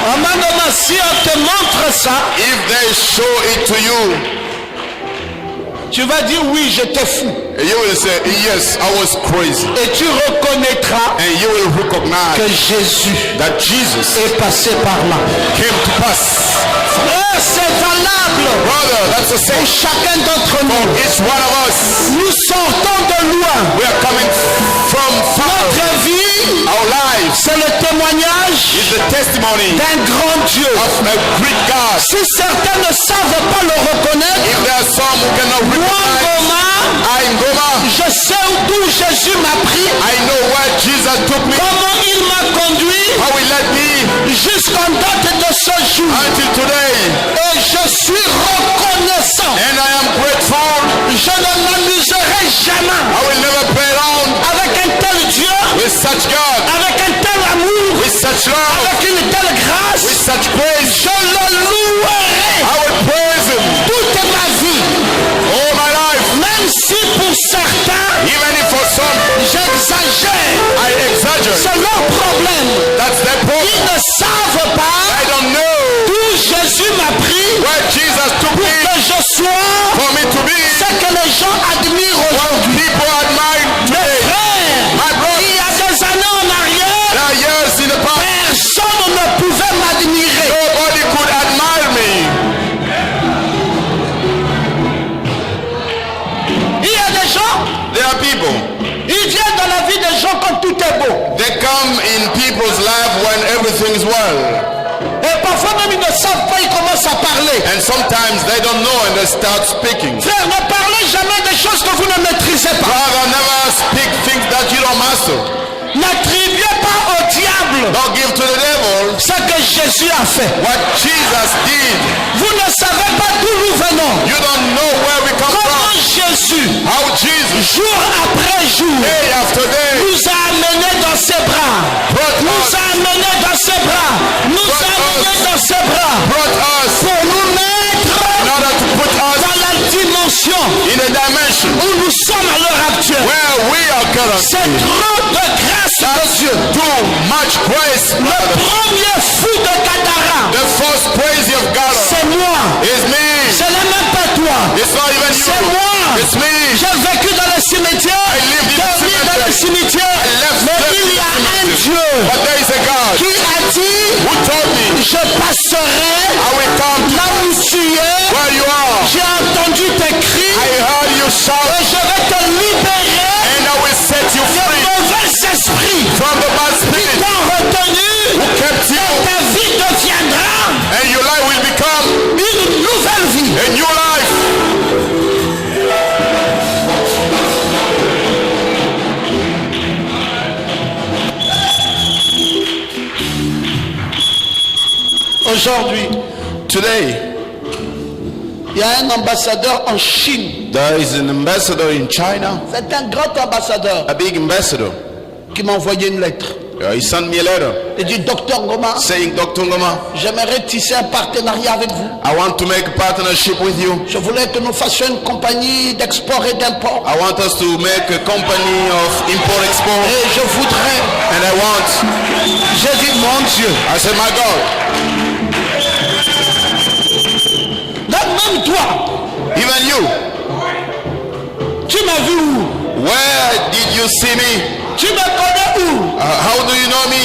maman Goma, si on te montre ça, if they show it to you, tu vas dire oui, j'étais fou. you will say, yes, I was crazy. Et tu reconnaîtras And you will que recognize Jésus that Jesus est passé par là. came to pass. Frère, c'est valable Brother, that's the pour same. chacun d'entre nous. Each one of us, Nous sortons de loin. we are coming from far. Notre vie, Our lives c'est le témoignage is the testimony d'un grand Dieu. of a great God. Si certains ne savent pas le reconnaître, If there are some who cannot moi, recognize, Goma, I am Goma. je sais d'où Jésus m'a pris, I know where Jesus took me, comment il m'a conduit how he led me jusqu'en date de ce jour. until today. Et je suis reconnaissant. And I am grateful. Je ne m'amuserai jamais I will never play around avec un tel Dieu, with such God, avec un tel amour, with such love, avec une telle with grâce. such praise. Je le louerai I will praise him toute ma vie. all my life. Même si pour certains, Even if for some j'exagère, I exaggerate, c'est leur problème. that's their Ils problem. ne savent pas I don't know d'où Jésus m'a pris where Jesus took pour me que je sois for me to be ce que les gens admirent what aujourd'hui. people admire Mes today. frères, My brother, il y a des années en arrière, there are years in the past, personne ne pouvait m'admirer. nobody could admire me. Il y a des gens, There are people, ils viennent dans la vie des gens quand tout est beau. they come in people's life when everything is well. Et parfois même ils ne savent pas, ils commencent à parler. And sometimes they don't know and they start speaking. Frère, ne parlez jamais des choses que vous ne maîtrisez pas. Brother, never speak things that you don't master. N'attribuez pas au diable Don't give to the devil ce que Jésus a fait. what Jesus did. Vous ne savez pas d'où nous venons. You don't know where we come Comment from. Jésus, How Jesus, jour après jour, day after day, nous a amenés dans ses bras. Nous a amenés dans ses bras. Nous a amenés dans ses bras. brought us Pour nous mettre in order to put us dans la dimension in a dimension où nous sommes à l'heure actuelle. where we are C'est currently. trop de grâce de Dieu. Too much praise. Le premier fou de Gadara, The first praise you've got c'est moi. is me. Ce n'est même pas toi. It's not even C'est you. moi. It's me. J'ai vécu dans le cimetière, I lived in the dormi dans le cimetière, mais il y a un Dieu But there is a God qui a dit, who told me, je passerai I will come là où tu es, where you are. j'ai entendu tes cris I heard you shout, et je vais te libérer and I will set you des free mauvais esprits from the bad qui spirit t'ont retenu who kept et you, ta vie deviendra and your life will become une nouvelle vie. a new life. Aujourd'hui, Today, il y a un ambassadeur en Chine. there is an ambassador in China, C'est un grand ambassadeur a big ambassador. qui m'a envoyé une lettre. He sent me a letter Il dit, Docteur Ngoma, saying, Dr. Ngoma, j'aimerais tisser un partenariat avec vous. I want to make a partnership with you. Je voulais que nous fassions une compagnie d'export et d'import. I want us to make a company of import-export. Et je voudrais, And I want, j'ai dit, mon Dieu, I said, my God, là même toi, even you, tu m'as vu où? where did you see me? Tu me connais où? How do you know me?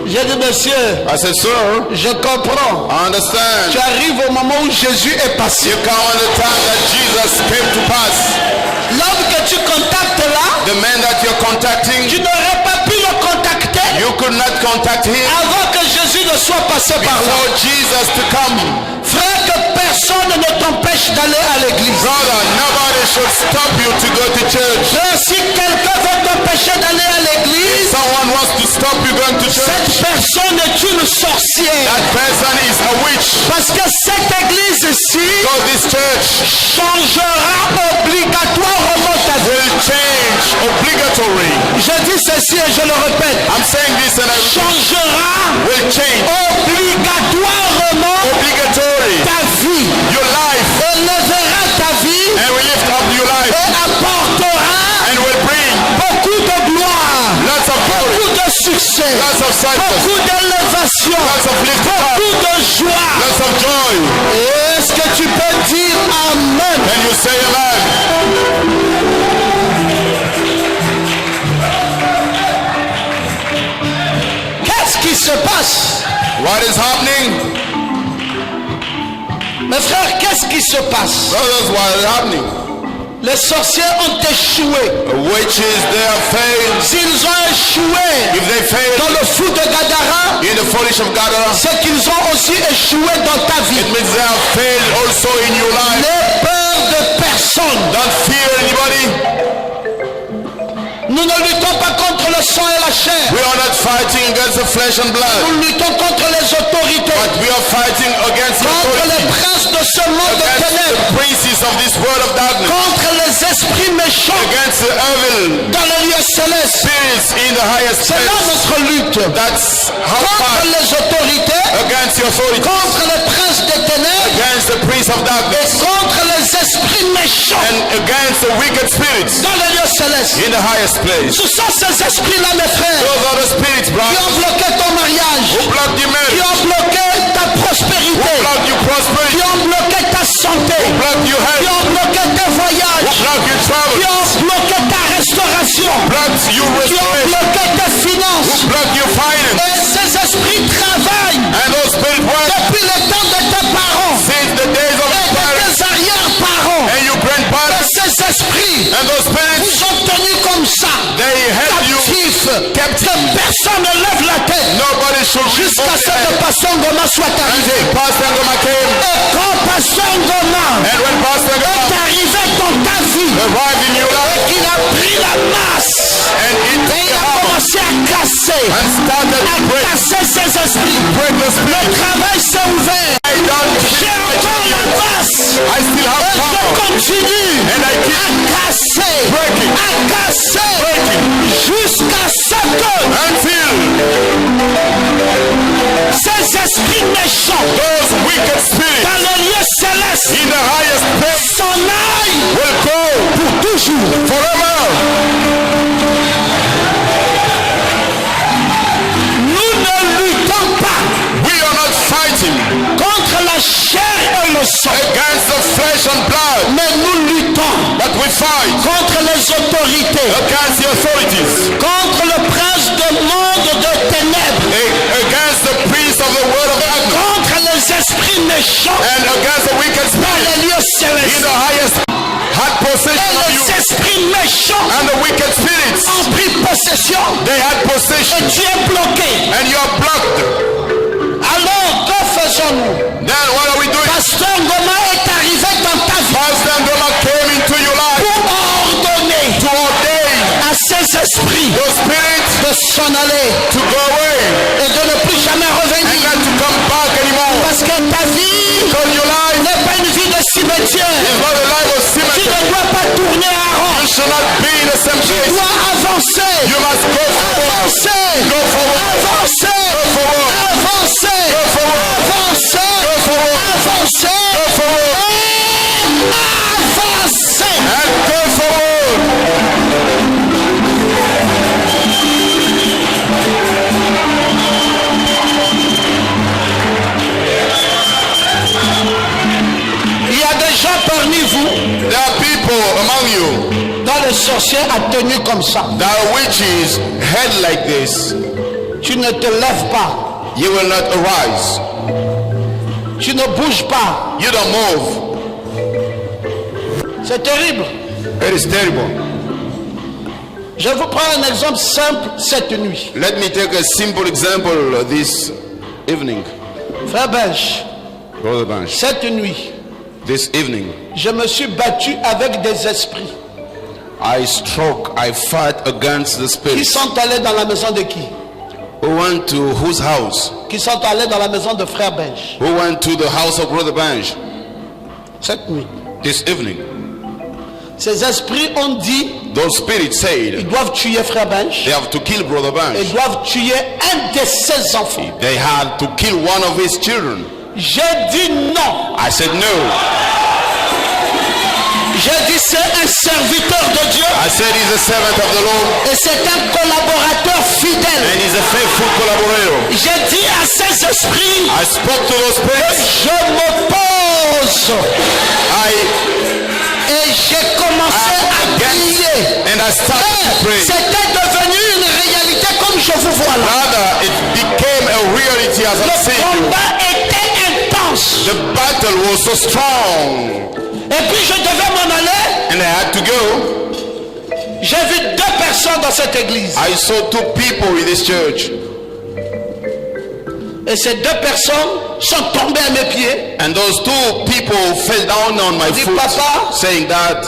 J'ai dit, monsieur, I said, sir, je comprends. I understand. Tu arrives au moment où Jésus est passé. You come on the time that Jesus came to pass. L'homme que tu contactes là, The man that you're contacting, tu n'aurais pas pu le contacter you could not contact him avant que Jésus ne soit passé par là. before Jesus to come. Frère, que personne ne t'empêche d'aller à l'église. Brother, nobody should stop you to go to church. Frère, si quelqu'un veut t'empêcher d'aller à l'église, Someone wants to stop you going to church. cette personne est une sorcière. That person is a witch. Parce que cette église ici So this church changera obligatoirement ta vie. will change obligatory. Je dis ceci et je le répète. I'm saying this and I Changera will change obligatoirement obligatory ta vie. your life Élèvera ta vie and will lift up your life et apportera and will bring beaucoup de gloire, lots of glory, beaucoup de succès, lots of success, beaucoup d'élévation, lots of lifting up, beaucoup de joie. lots of joy. Est-ce que tu peux dire Amen? Can you say amen? Qu'est-ce qui se passe? What is happening? Mes frères, qu'est-ce qui se passe? Brothers, what is happening? Les sorciers ont échoué. Witches, they have failed. S'ils ont échoué If they fail dans le fou de Gadara, in the foolish of Gadara, c'est qu'ils ont aussi échoué dans ta vie. it means they have failed also in your life. N'aie peur de personne. Don't fear anybody. Nous ne luttons pas contre le sang et la chair. We are not fighting against the flesh and blood, Nous luttons contre les autorités, but we are fighting against contre les authority, princes de ce monde de against ténèbres, the princes of this world of darkness, contre les esprits méchants against the evil dans les lieux célestes. spirits in the highest C'est là place. notre lutte. That's how Contre far les autorités, against the authority, contre les princes des ténèbres against the prince of et darkness, contre les esprits méchants and against the wicked spirits dans les lieux célestes. in the highest place. Ce sont ces esprits-là, mes frères, Those are the spirits, qui brother, ont bloqué ton mariage, who blocked your qui marriage, ont bloqué ta who prospérité, blocked your qui prosperity, ont bloqué ta santé, who blocked your qui health, ont bloqué tes who voyages, blocked your qui travel, ont bloqué ta restauration, blocked your qui ont restoration, bloqué tes who finances. blocked your finance. Et ces esprits travaillent And those spirits work depuis le temps de tes parents since the days of et your de parents tes arrière-parents. and your Et grandparents. ces esprits And those spirits, vous ont tenus comme ça, they help you. captifs, Captive. que personne ne lève la tête Nobody should jusqu'à remove ce the que head. Pasteur Ngoma soit arrivé. Pastor Ngoma came, Et quand Pasteur Ngoma and when Pastor est Ngoma arrivé dans ta vie, arrived in your et life, qu'il a pris la masse, and it et took il the a hammer commencé à casser, and started to break ces esprits. the Le spirit. travail s'est ouvert. I don't J'ai encore la masse. I still have Et je power. continue And I keep à casser, breaking, à casser, breaking, jusqu'à ce que until ces esprits méchants those wicked spirits dans les lieux célestes in the highest place s'en aillent will go pour toujours. forever. Nous ne luttons pas We are not fighting contre la chair et le sang, against the flesh and blood, mais nous luttons but we fight contre les autorités, against the authorities, contre le prince du monde de ténèbres, against the prince of the world of darkness, contre les esprits méchants and against the wicked dans spirit les lieux in célestes. the highest had possession Et of les you, esprits méchants and the wicked spirits, ont pris possession they had et possession, tu es bloqué. and you are blocked. Alors que faisons-nous? Then what are we doing? Pasteur Ngoma est arrivé dans ta vie Pastor Ngoma came into your life pour ordonner to ordain à ces esprits your spirit de s'en aller to go away et de ne plus jamais and revenir. not to come back anymore. Parce que ta vie Because your life n'est pas une vie de cimetière. is not a life of Tu cemetery. ne dois pas tourner à rond. You should not be in the same Tu place. dois avancer. You must go forward. Avancer. Go forward. Avancer. Go forward. Avancer. Go forward. Avancer. Go forward. Avancer. Go forward. Avancer. And go forward. Il y a des gens parmi vous There are people among you dans les sorciers a tenu comme ça. That which is head like this, Tu ne te lèves pas. you will not arise. Tu ne bouges pas. You don't move. C'est terrible. It is terrible. Je vous prends un exemple simple cette nuit. Let me take a simple example this evening. Frère Bench, Brother Banch, cette nuit, this evening, je me suis battu avec des esprits I fight against the qui spirits sont allés dans la maison de qui? who went to whose house? Qui sont allés dans la maison de Frère Bench. Who went to the house of Brother Banch Cette nuit. this evening. Ces esprits ont dit, Those spirits ils said doivent tuer Frère Bench. they have to kill Brother Ils Banch. doivent tuer un de ses enfants. They had to kill one of his children. J'ai dit non. I said no. J'ai dit c'est un serviteur de Dieu. I said he's a servant of the Lord Et c'est un collaborateur fidèle. and he's a faithful collaborator. J'ai dit à ces esprits, I spoke to those spirits. je m'oppose. Et j'ai commencé à prier. And I started to pray. C'était devenu une réalité comme je vous vois là. Rather, it became a reality as I Le see you. combat était intense. The battle was so strong. Et puis je devais m'en aller. And I had to go. J'ai vu 2 personnes dans cette église. I saw 2 people in this church. Et ces 2 personnes sont tombées à mes pieds. And those 2 people fell down on my Dis, foot, Papa, saying that,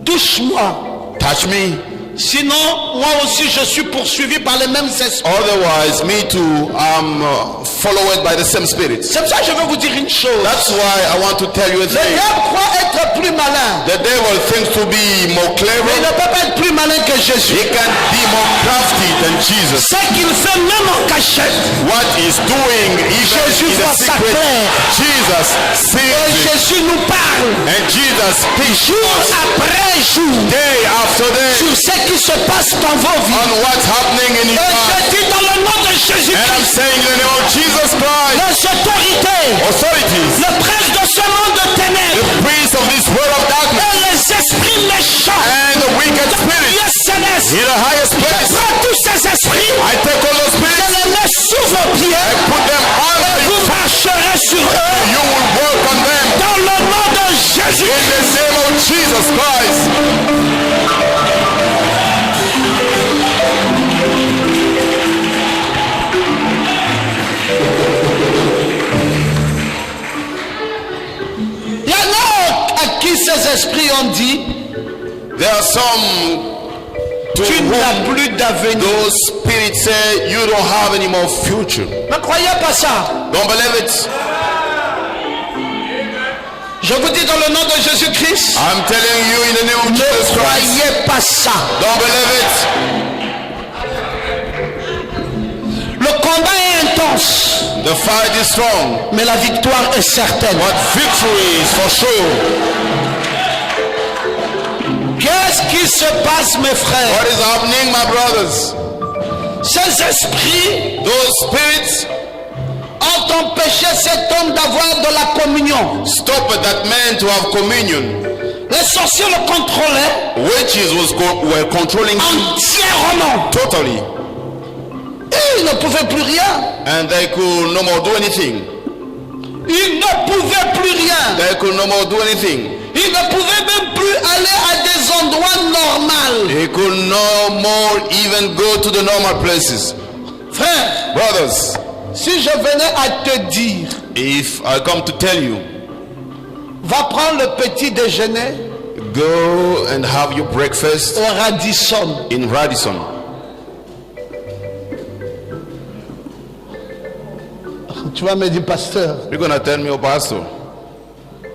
touche-moi. touch me. Sinon, moi aussi je suis poursuivi par les mêmes esprits. Otherwise, me too, I'm followed by the same spirits. C'est pour ça que je veux vous dire une chose. That's why I want to tell you a Le thing. diable croit être plus malin. The devil thinks to be more Mais il clever. ne peut pas être plus malin que Jésus. He can be more crafty than Jesus. Ce qu'il fait même en cachette. What he's doing, even Jésus in voit the ça secret, clair. Jesus Et sees it. Jésus nous parle And Jesus speaks jour après jour day after day sur ce qui se passe dans vos vies. on what's happening in his Et life. je dis dans le nom de And I'm Jésus-Christ, saying in the name of Jesus Christ, les autorités, authorities, le prince de ce monde de the ténèbres prince of this world of darkness, et les esprits méchants and the wicked Dieu spirits céleste, in the highest place. prends tous ces esprits, I take all those je spirits les mets sous vos pieds, and put them under et you. vous marcherez sur eux You will work on them dans le nom de in Jésus. the name of Jesus Christ. Il y en a à qui ces esprits ont dit, There are some to tu whom n'as plus d'avenir. those spirits say you don't have any more future. Ne croyez pas ça. Don't believe it. Je vous dis dans le nom de Jésus-Christ, I'm telling you in the name of ne Jesus Christ. croyez pas ça. Don't believe it. Le combat est intense, The fight is strong, mais la victoire est certaine. but victory is for sure. Qu'est-ce qui se passe, mes frères? What is happening, my brothers? Ces esprits Those spirits ont empêché cet homme d'avoir de la communion. stopped that man to have communion. Les sorciers le contrôlaient Witches were controlling him entièrement. totally, Et ils ne pouvaient plus rien. and they could no more do anything. Ils ne pouvaient plus rien. They could no more do anything. Ils ne pouvaient même plus aller à des endroits normaux. They could no more even go to the normal places. Frère, Brothers, si je venais à te dire, if I come to tell you, va prendre le petit déjeuner go and have your breakfast au Radisson. in Radisson, Tu vas me dire, pasteur, you're gonna tell me, oh pastor,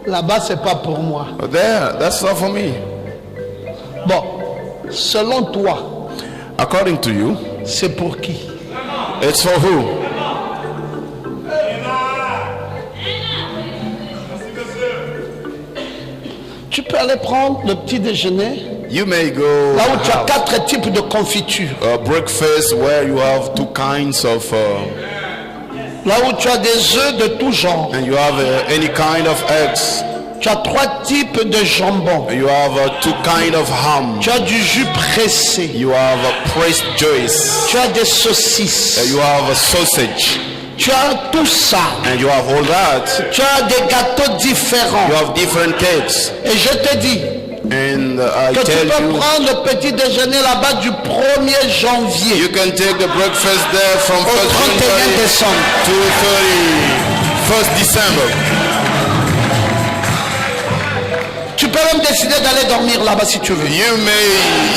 là-bas c'est pas pour moi. oh, there, that's not for me. Bon, selon toi, According to you, c'est pour qui? it's for who? Tu peux aller prendre le petit déjeuner You may go là où tu as have 4 types de confiture, a breakfast where you have 2 kinds of là où tu as des œufs de tout genre. and you have any kind of eggs. Tu as 3 types de jambon. You have two kind of ham. Tu as du jus pressé. You have pressed juice. Tu as des saucisses. You have a sausage. Tu as tout ça. And you have all that. Tu as des gâteaux différents. You have different cakes. Et je te dis And I que tu tell peux you, prendre le petit déjeuner là-bas du 1er janvier you can take the breakfast there from au 1st 31 January décembre. to 31st December. Tu peux même décider d'aller dormir là-bas si tu veux. You may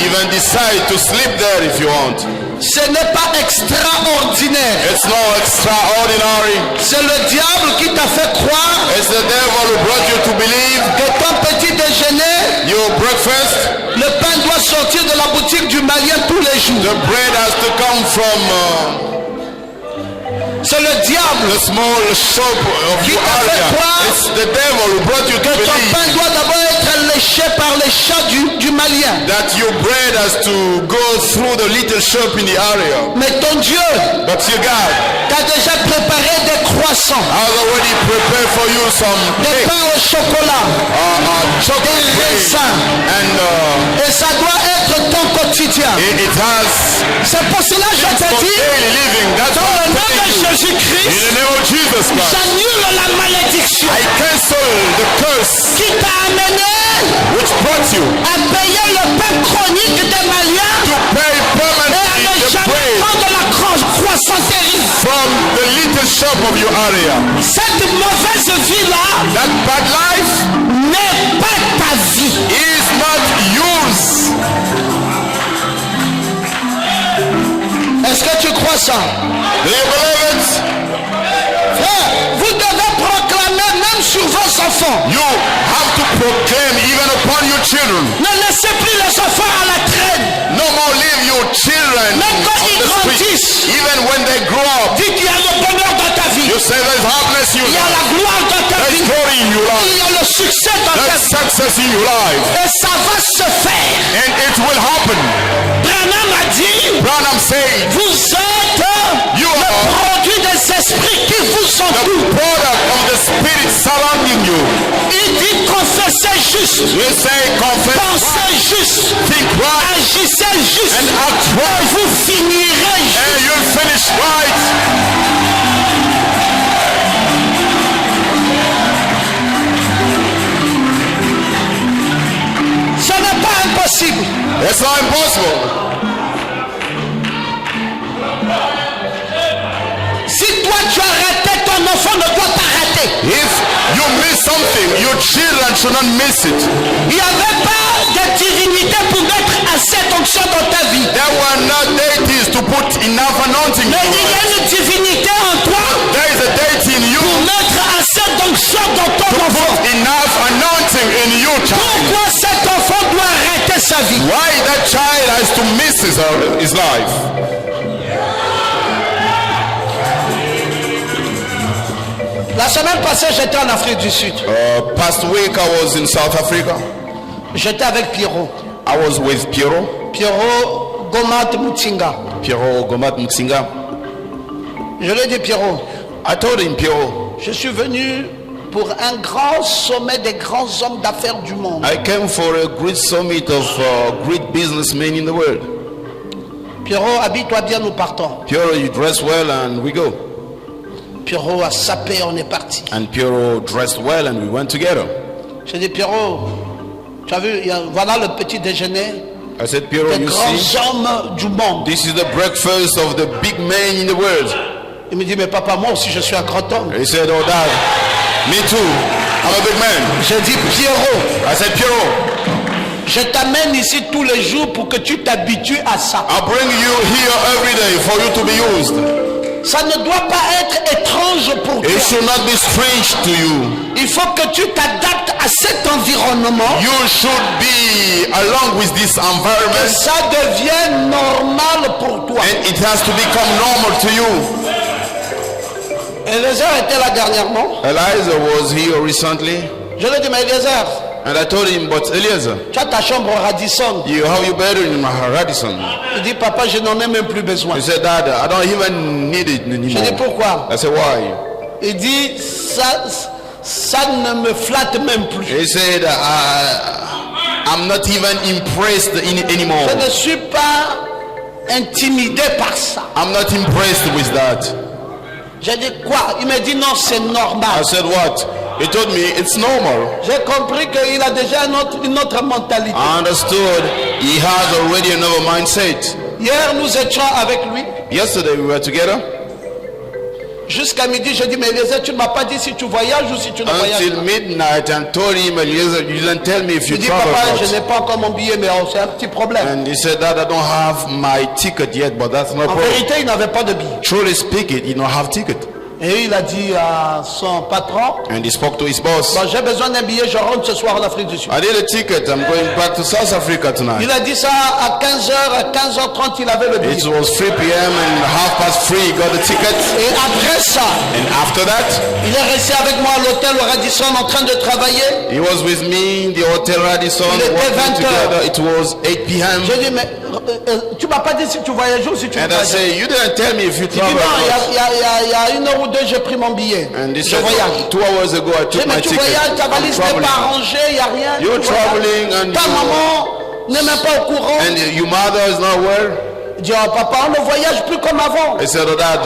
even decide to sleep there if you want. Ce n'est pas extraordinaire. It's not extraordinary. C'est le diable qui t'a fait croire It's the devil who brought you to believe que ton petit déjeuner, your breakfast, le pain doit sortir de la boutique du malien tous les jours. the bread has to come from C'est le diable the small shop of qui your t'a fait area. croire It's the devil who brought you to que ton believe pain doit d'abord être léché par les chats du malien. that your bread has to go through the little shop in the area. Mais ton Dieu But your God t'a déjà préparé des croissants, has already prepared for you some des cake, pains au chocolat, chocolate des bread, raisins. and Et ça doit être ton quotidien. it has C'est pour cela que je te for dis, daily living. That's dans what le I'm nom de telling you. In Jésus-Christ, the name of Jesus Christ, j'annule la malédiction I cancel the curse qui t'a amené which brought you à payer le pain chronique des Maliens to pay et à permanently ne the jamais bread prendre la croissanterie. from the little shop of your area. Cette mauvaise vie-là That bad life n'est pas ta vie. is not yours. Est-ce que tu crois ça? Do you believe it? Frère, vous devez proclamer même sur vos enfants. You have to proclaim even upon your children. Ne laissez plus les enfants à la traîne. No more leave your children Même quand on ils the street. grandissent. Even when they grow up, Dis qu'il y a le bonheur dans ta vie. you say there's happiness in your Il y a la life. gloire dans ta There's vie. glory in your Il life. y a le succès dans ta There's vie. success in your life. Et ça va se faire. And it will happen. Branham a dit, Branham said, vous êtes You le are produit des esprits qui vous the entourent. product of the spirit surrounding you. Il dit confessez juste, You say confess, pensez juste, think right, agissez juste, and act et right, vous finirez juste. and you'll finish right. Ce n'est pas impossible. It's not impossible. Si toi tu as raté, ton enfant ne doit pas rater. If you miss something, your children should not miss it. Il n'y avait pas de divinité pour mettre assez d'onction dans ta vie. There were not deities to put enough anointing. Mais il y a une divinité en toi There is a deity in you. pour mettre assez d'onction dans ton enfant. Enough anointing in you, child. Pourquoi cet enfant doit rater sa vie? Why that child has to miss his life? La semaine passée, j'étais en Afrique du Sud. Past week I was in South Africa. J'étais avec Pierrot. I was with Piero Gomat Mutsinga. Gomat Mutsinga. Je lui ai dit, Pierrot, I told him, Piero, je suis venu pour un grand sommet des grands hommes d'affaires du monde. I came for a great summit of great businessmen in the world. Pierrot, habille-toi bien, nous partons. Piero, you dress well and we go. Pierrot a sapé, on est parti. And Piero dressed well and we went together. J'ai dit, Pierrot, tu as vu, voilà le petit déjeuner I said, Piero, des you grands see, hommes du monde. this is the breakfast of the big men in the world. Il me dit, mais papa, moi aussi je suis un grand homme. He said, oh dad, me too, I'm a big man. J'ai dit, Pierrot, I said, Piero, je t'amène ici tous les jours pour que tu t'habitues à ça. I'll bring you here every day for you to be used. Ça ne doit pas être étrange pour toi. It should not be strange to you. Il faut que tu t'adaptes à cet environnement. You should be along with this Et environment, ça devient normal pour toi. and it has to become normal to you. Eliezer était là dernièrement. Eliza was here recently, Je lui ai dit, mais Eliezer, and I told him, but Eliezer, tu as ta chambre au Radisson. you have you better in Radisson. Il dit, papa, je n'en ai même plus besoin. He said, Dad, I don't even need it Je dis, anymore. pourquoi? I said, why? Il dit, ça, ça ne me flatte même plus. He said, I'm not even impressed anymore. Je ne suis pas intimidé par ça. I'm not impressed with that. J'ai dit quoi? Il m'a dit non, c'est normal. I said, what? He told me it's normal. J'ai compris qu'il a déjà une autre mentalité. I understood he has already another mindset. Hier, nous étions avec lui. Yesterday we were together. Jusqu'à midi, j'ai dit, mais Eliezer, tu ne m'as pas dit si tu voyages ou si tu ne voyages Until pas. midnight, and told him, Eliezer, you didn't tell me if you Il dit, travel papa, or je not. n'ai pas encore mon billet, mais c'est un petit problème. And he said that I don't have my ticket yet, but that's no En problem. vérité, il n'avait pas de billet. Truly speaking, he don't have ticket. Et il a dit à son patron, And he spoke to his boss. bon, j'ai besoin d'un billet, je rentre ce soir en Afrique du Sud. I need a ticket. I'm going back to South Africa tonight. Il a dit ça à 15h, à 15h30, il avait le billet. It was 3 p.m. and 3:30 he got the ticket. Et après ça, And after that, il est resté avec moi à l'hôtel au Radisson en train de travailler. he was with me in the hotel Radisson Il était working 20 heures. together. It was 8 p.m. J'ai dit, mais tu m'as pas dit si tu voyages ou si tu ne And I voyages pas. say, you didn't tell me if you Il dit travel non, or not. il y a 1 heure ou 2, j'ai pris mon billet. And he Je said, voyage. 2 hours ago I J'ai dit, took mais my tu ticket. voyages, ta I'm valise n'est traveling. pas rangée, il n'y a rien. You're tu voyages. traveling and Ta maman n'est même pas au courant. And your mother is not aware. Il dit, oh, papa, on ne voyage plus comme avant. He said, oh dad,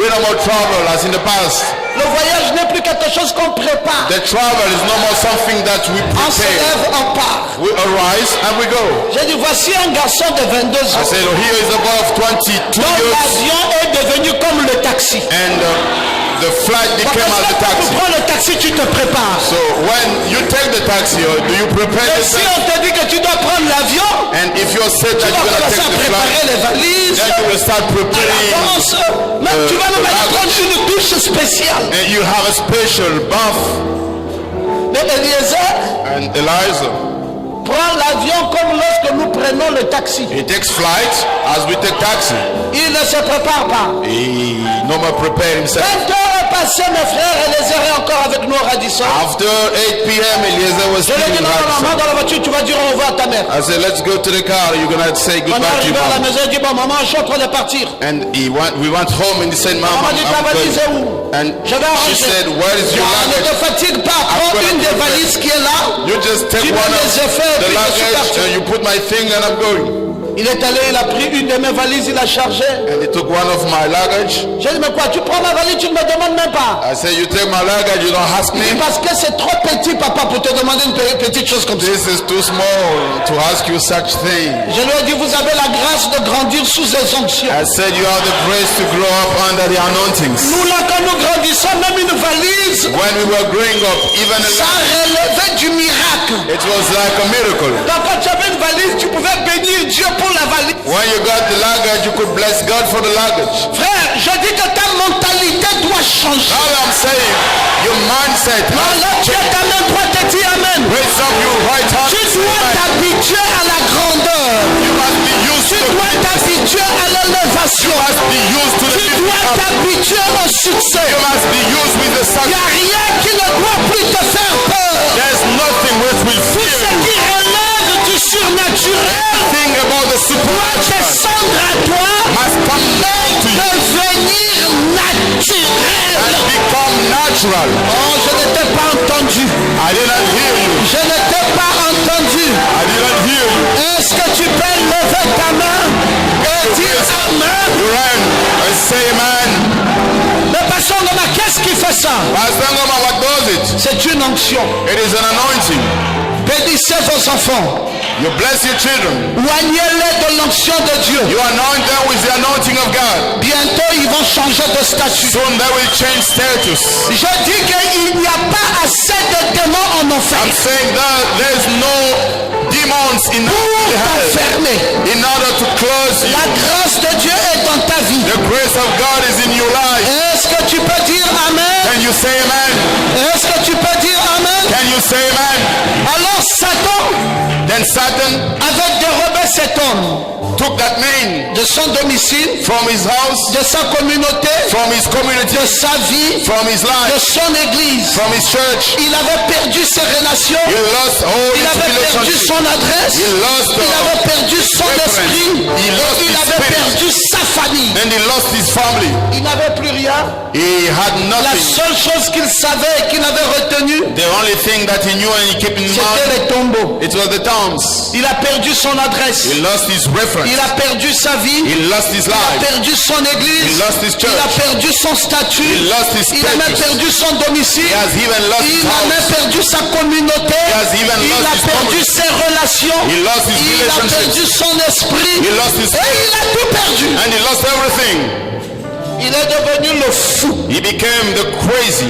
we no more travel as in the past. Le voyage n'est plus quelque chose qu'on prépare. The travel is no more something that we On se prepare. lève, on part. We arise and we go. J'ai dit, voici un garçon de 22 I ans said, oh, here is a boy of 22 dont years. l'avion est devenu comme le taxi. And the flight Parce became as the que quand tu taxi. prends le taxi, tu te prépares. So when you take the taxi, do you prepare Et si yourself? on te dit que tu dois prendre l'avion, And if you're set tu that vas you're going to commencer à take the préparer flight, les valises, then you will start à preparing. l'avance. Même tu vas même aller prendre une douche spéciale. And you have a special bath. Mais Eliezer And Eliza, prend l'avion comme lorsque nous prenons le taxi. he takes flight as we take taxi. Il ne se prépare pas. He no more prepare 20 himself. heures est passé, mes frères, Eliezer est encore avec nous au Radisson. After 8 p.m., Eliezer was Je lui ai still dit, in non, maman, Radisson. dans la voiture, tu vas dire au revoir à ta mère. I said, let's go to the car. You're going to say On est goodbye to arrivé your à la mom. maison, il dit, bon, maman, je suis en train de partir. And we went home and he said, Mom, Maman dit, ta I'm valise est going. où? And Je vais she arranger. said, where is your Ne te luggage? fatigue pas, prends gonna une des prepare. valises qui est là. You just take Tu one mets les effets of et the puis je suis luggage parti. and you put my thing and I'm going. Il est allé, il a pris une de mes valises, il a chargé. And he took one of my luggage. J'ai dit, mais quoi, tu prends ma valise, tu ne me demandes même pas. I said, you take my luggage, you don't ask Il dit, me. parce que c'est trop petit, papa, pour te demander une petite chose comme ça. This is too small to ask you such thing. Je lui ai dit, vous avez la grâce de grandir sous les onctions. I said, you have the grace to grow up under the anointings. Nous, là, quand nous grandissons, même une valise, When we were growing up, even ça relevait du miracle. it was like a miracle. Donc, quand tu avais une valise, tu pouvais bénir Dieu pour la valise. When you got the luggage, you could bless God for the luggage. Frère, je dis que ta mentalité doit changer. Now I'm saying, your mindset has Alors, tu as ta main droite et dis Amen. raise up your right hand. Tu dois t'habituer à la grandeur. You must be used Tu to dois t'habituer à l'élévation. You must be used to the Tu lifting dois up. t'habituer au succès. You must be used with the Il n'y a success. rien qui ne doit plus te faire peur. There's nothing which will Tout fear ce you. qui relève du surnaturel Think about the doit supernatural descendre à toi must come down to et you devenir naturel. and become natural. Oh, je ne t'ai pas entendu. I didn't hear you. Je ne t'ai pas entendu. I didn't hear you. Est-ce que tu peux lever ta main et dire Amen? You ran and say amen. Mais pasteur Ngoma, qu'est-ce qui fait ça? Pastor Ngoma, what does it? C'est une onction. It is an anointing. Bénissez vos enfants. You bless your children. Oignez-les de l'onction de Dieu. You anoint them with the anointing of God. Bientôt, ils vont changer de statut. Soon they will change status. Je dis qu'il n'y a pas assez de démons en enfer I'm saying that there's no demons in pour hell t'enfermer. in order to close you. La grâce de Dieu est dans ta vie. The grace of God is in your life. Est-ce que tu peux dire Amen? Can you say amen? Est-ce que tu peux dire Amen? Can you say amen? Alors Satan Then Satan avait dérobé cet homme took that man de son domicile, from his house, de sa communauté, from his community, de sa vie, from his de life, son église. from his church. Il avait perdu ses relations, He lost all il his avait perdu relationship. son adresse, He lost il avait perdu son reference. esprit, He lost et il his avait spirit. perdu sa famille. And And he lost his family. Il n'avait plus rien. He had La nothing. seule chose qu'il savait et qu'il avait retenu, The only thing that he knew and he kept in c'était mind, les tombeaux. it was the tombs. Il a perdu son adresse. He lost his reference. Il a perdu sa vie. He lost his Il a life. perdu son He église. lost his Il a church. perdu son statut. He lost his Il a même status. perdu son domicile. He has even lost his Il a même house. perdu sa communauté. has even Il lost a his perdu family. ses relations. He lost his Il a perdu relationships. son esprit. He lost his Et il a tout perdu. and he lost everything. Il est devenu le fou. He became the crazy.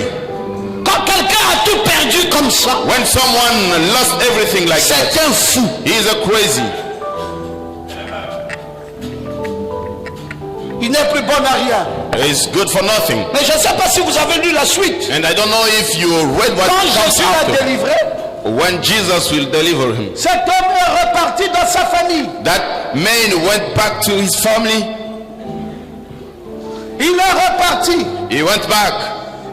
Quand quelqu'un a tout perdu comme ça, When someone lost everything like that, c'est un fou. he is a crazy. Il n'est plus bon à rien. He's good for nothing. Mais je ne sais pas si vous avez lu la suite. And I don't know if you read what Quand comes Jésus l'a after. délivré, When Jesus will deliver him, cet homme est reparti dans sa famille. that man went back to his family. Il est reparti. He went back.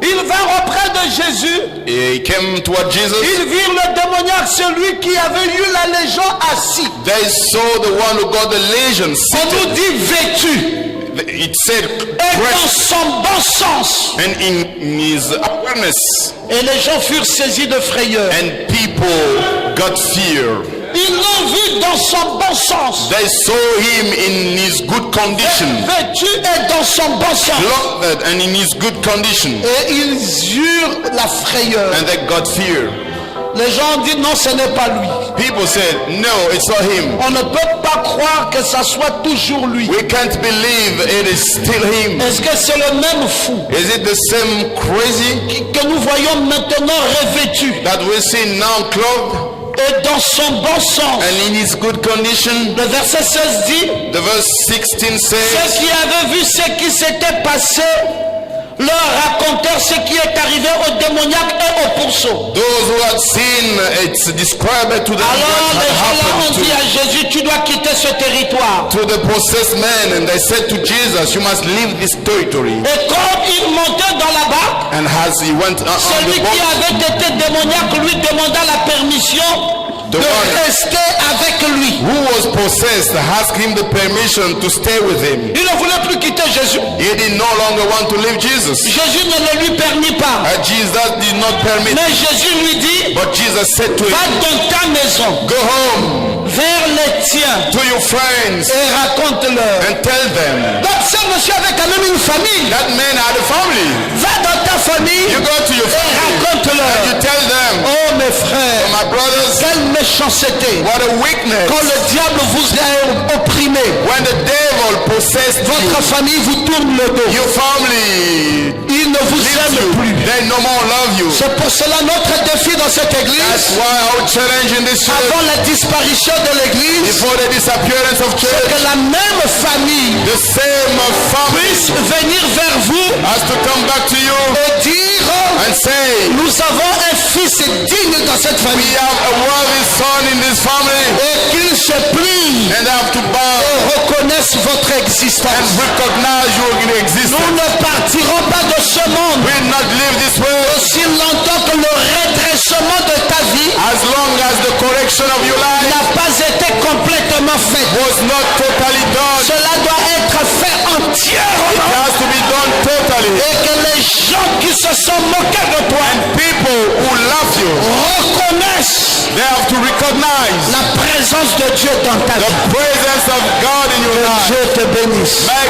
Il vint auprès de Jésus. He came toward Jesus. Ils virent le démoniaque, celui qui avait eu la légion, assis. They saw the one who got the legion On nous seated. dit vêtu. It said Et dans dressed, son bon sens. and in his awareness, Et les gens furent saisis de frayeur. and people got fear. Ils l'ont vu dans son bon sens. They saw him in his good condition, Vêtu et dans son bon sens. clothed and in his good condition, Et ils eurent la frayeur. and they got fear. Les gens ont dit non, ce n'est pas lui. People said, no, it's not him. On ne peut pas croire que ça soit toujours lui. We can't believe it is still him. Est-ce que c'est le même fou Is it the same crazy que nous voyons maintenant revêtu that we see now clothed et dans son bon sens? and in his good condition? Le verset 16 dit, The verse 16 says, ceux qui avaient vu ce qui s'était passé leur racontèrent ce qui est arrivé au démoniaque et au pourceau. those who had seen, it's described to them Alors what les had gens là ont happened dit à Jésus, tu dois quitter ce territoire. to the possessed man, and they said to Jesus, you must leave this territory. Et quand il montait dans la barque, And as he went on celui the qui boat, avait été démoniaque lui demanda la permission The de one- rester avec lui. who was possessed asked him the permission to stay with him. Il ne voulait plus quitter Jésus. He did no longer want to leave Jesus. Jésus ne le lui permit pas. Jesus did not permit. Mais Jésus lui dit, But Jesus said to va him, dans ta maison, go home vers les tiens to your friends et raconte-leur. and tell them. Donc ce monsieur avait quand même une famille. That man had a family. Va dans ta famille You go to your et family and raconte-leur. you tell them, Oh mes frères, my brothers, quelle méchanceté. what a weakness. Quand le diable vous a opprimé, When the devil possessed votre you, famille vous tourne le dos. your family Il ne vous leaves aime you. plus. They no more love you. C'est pour cela notre défi dans cette That's église, why our challenge in this church, avant la disparition de l'église, before the disappearance of c'est church, que la même famille the same puisse family venir vers vous has to come back to you et dire, and say, nous avons un fils digne dans cette we famille, have a worthy son in this family, et qu'il se plie and they have to bow et reconnaisse votre and existence. recognize your Nous existence. ne partirons pas de ce monde We will not live this way aussi longtemps que le redressement de ta vie as long as the correction of your life n'a pas été complètement fait. was not totally done. Cela doit être fait It entièrement. has to be done totally. Et que les gens qui se sont moqués de toi People who love you, reconnaissent they have to recognize la présence de Dieu dans ta the vie. presence of God in your Que life. Dieu te bénisse. May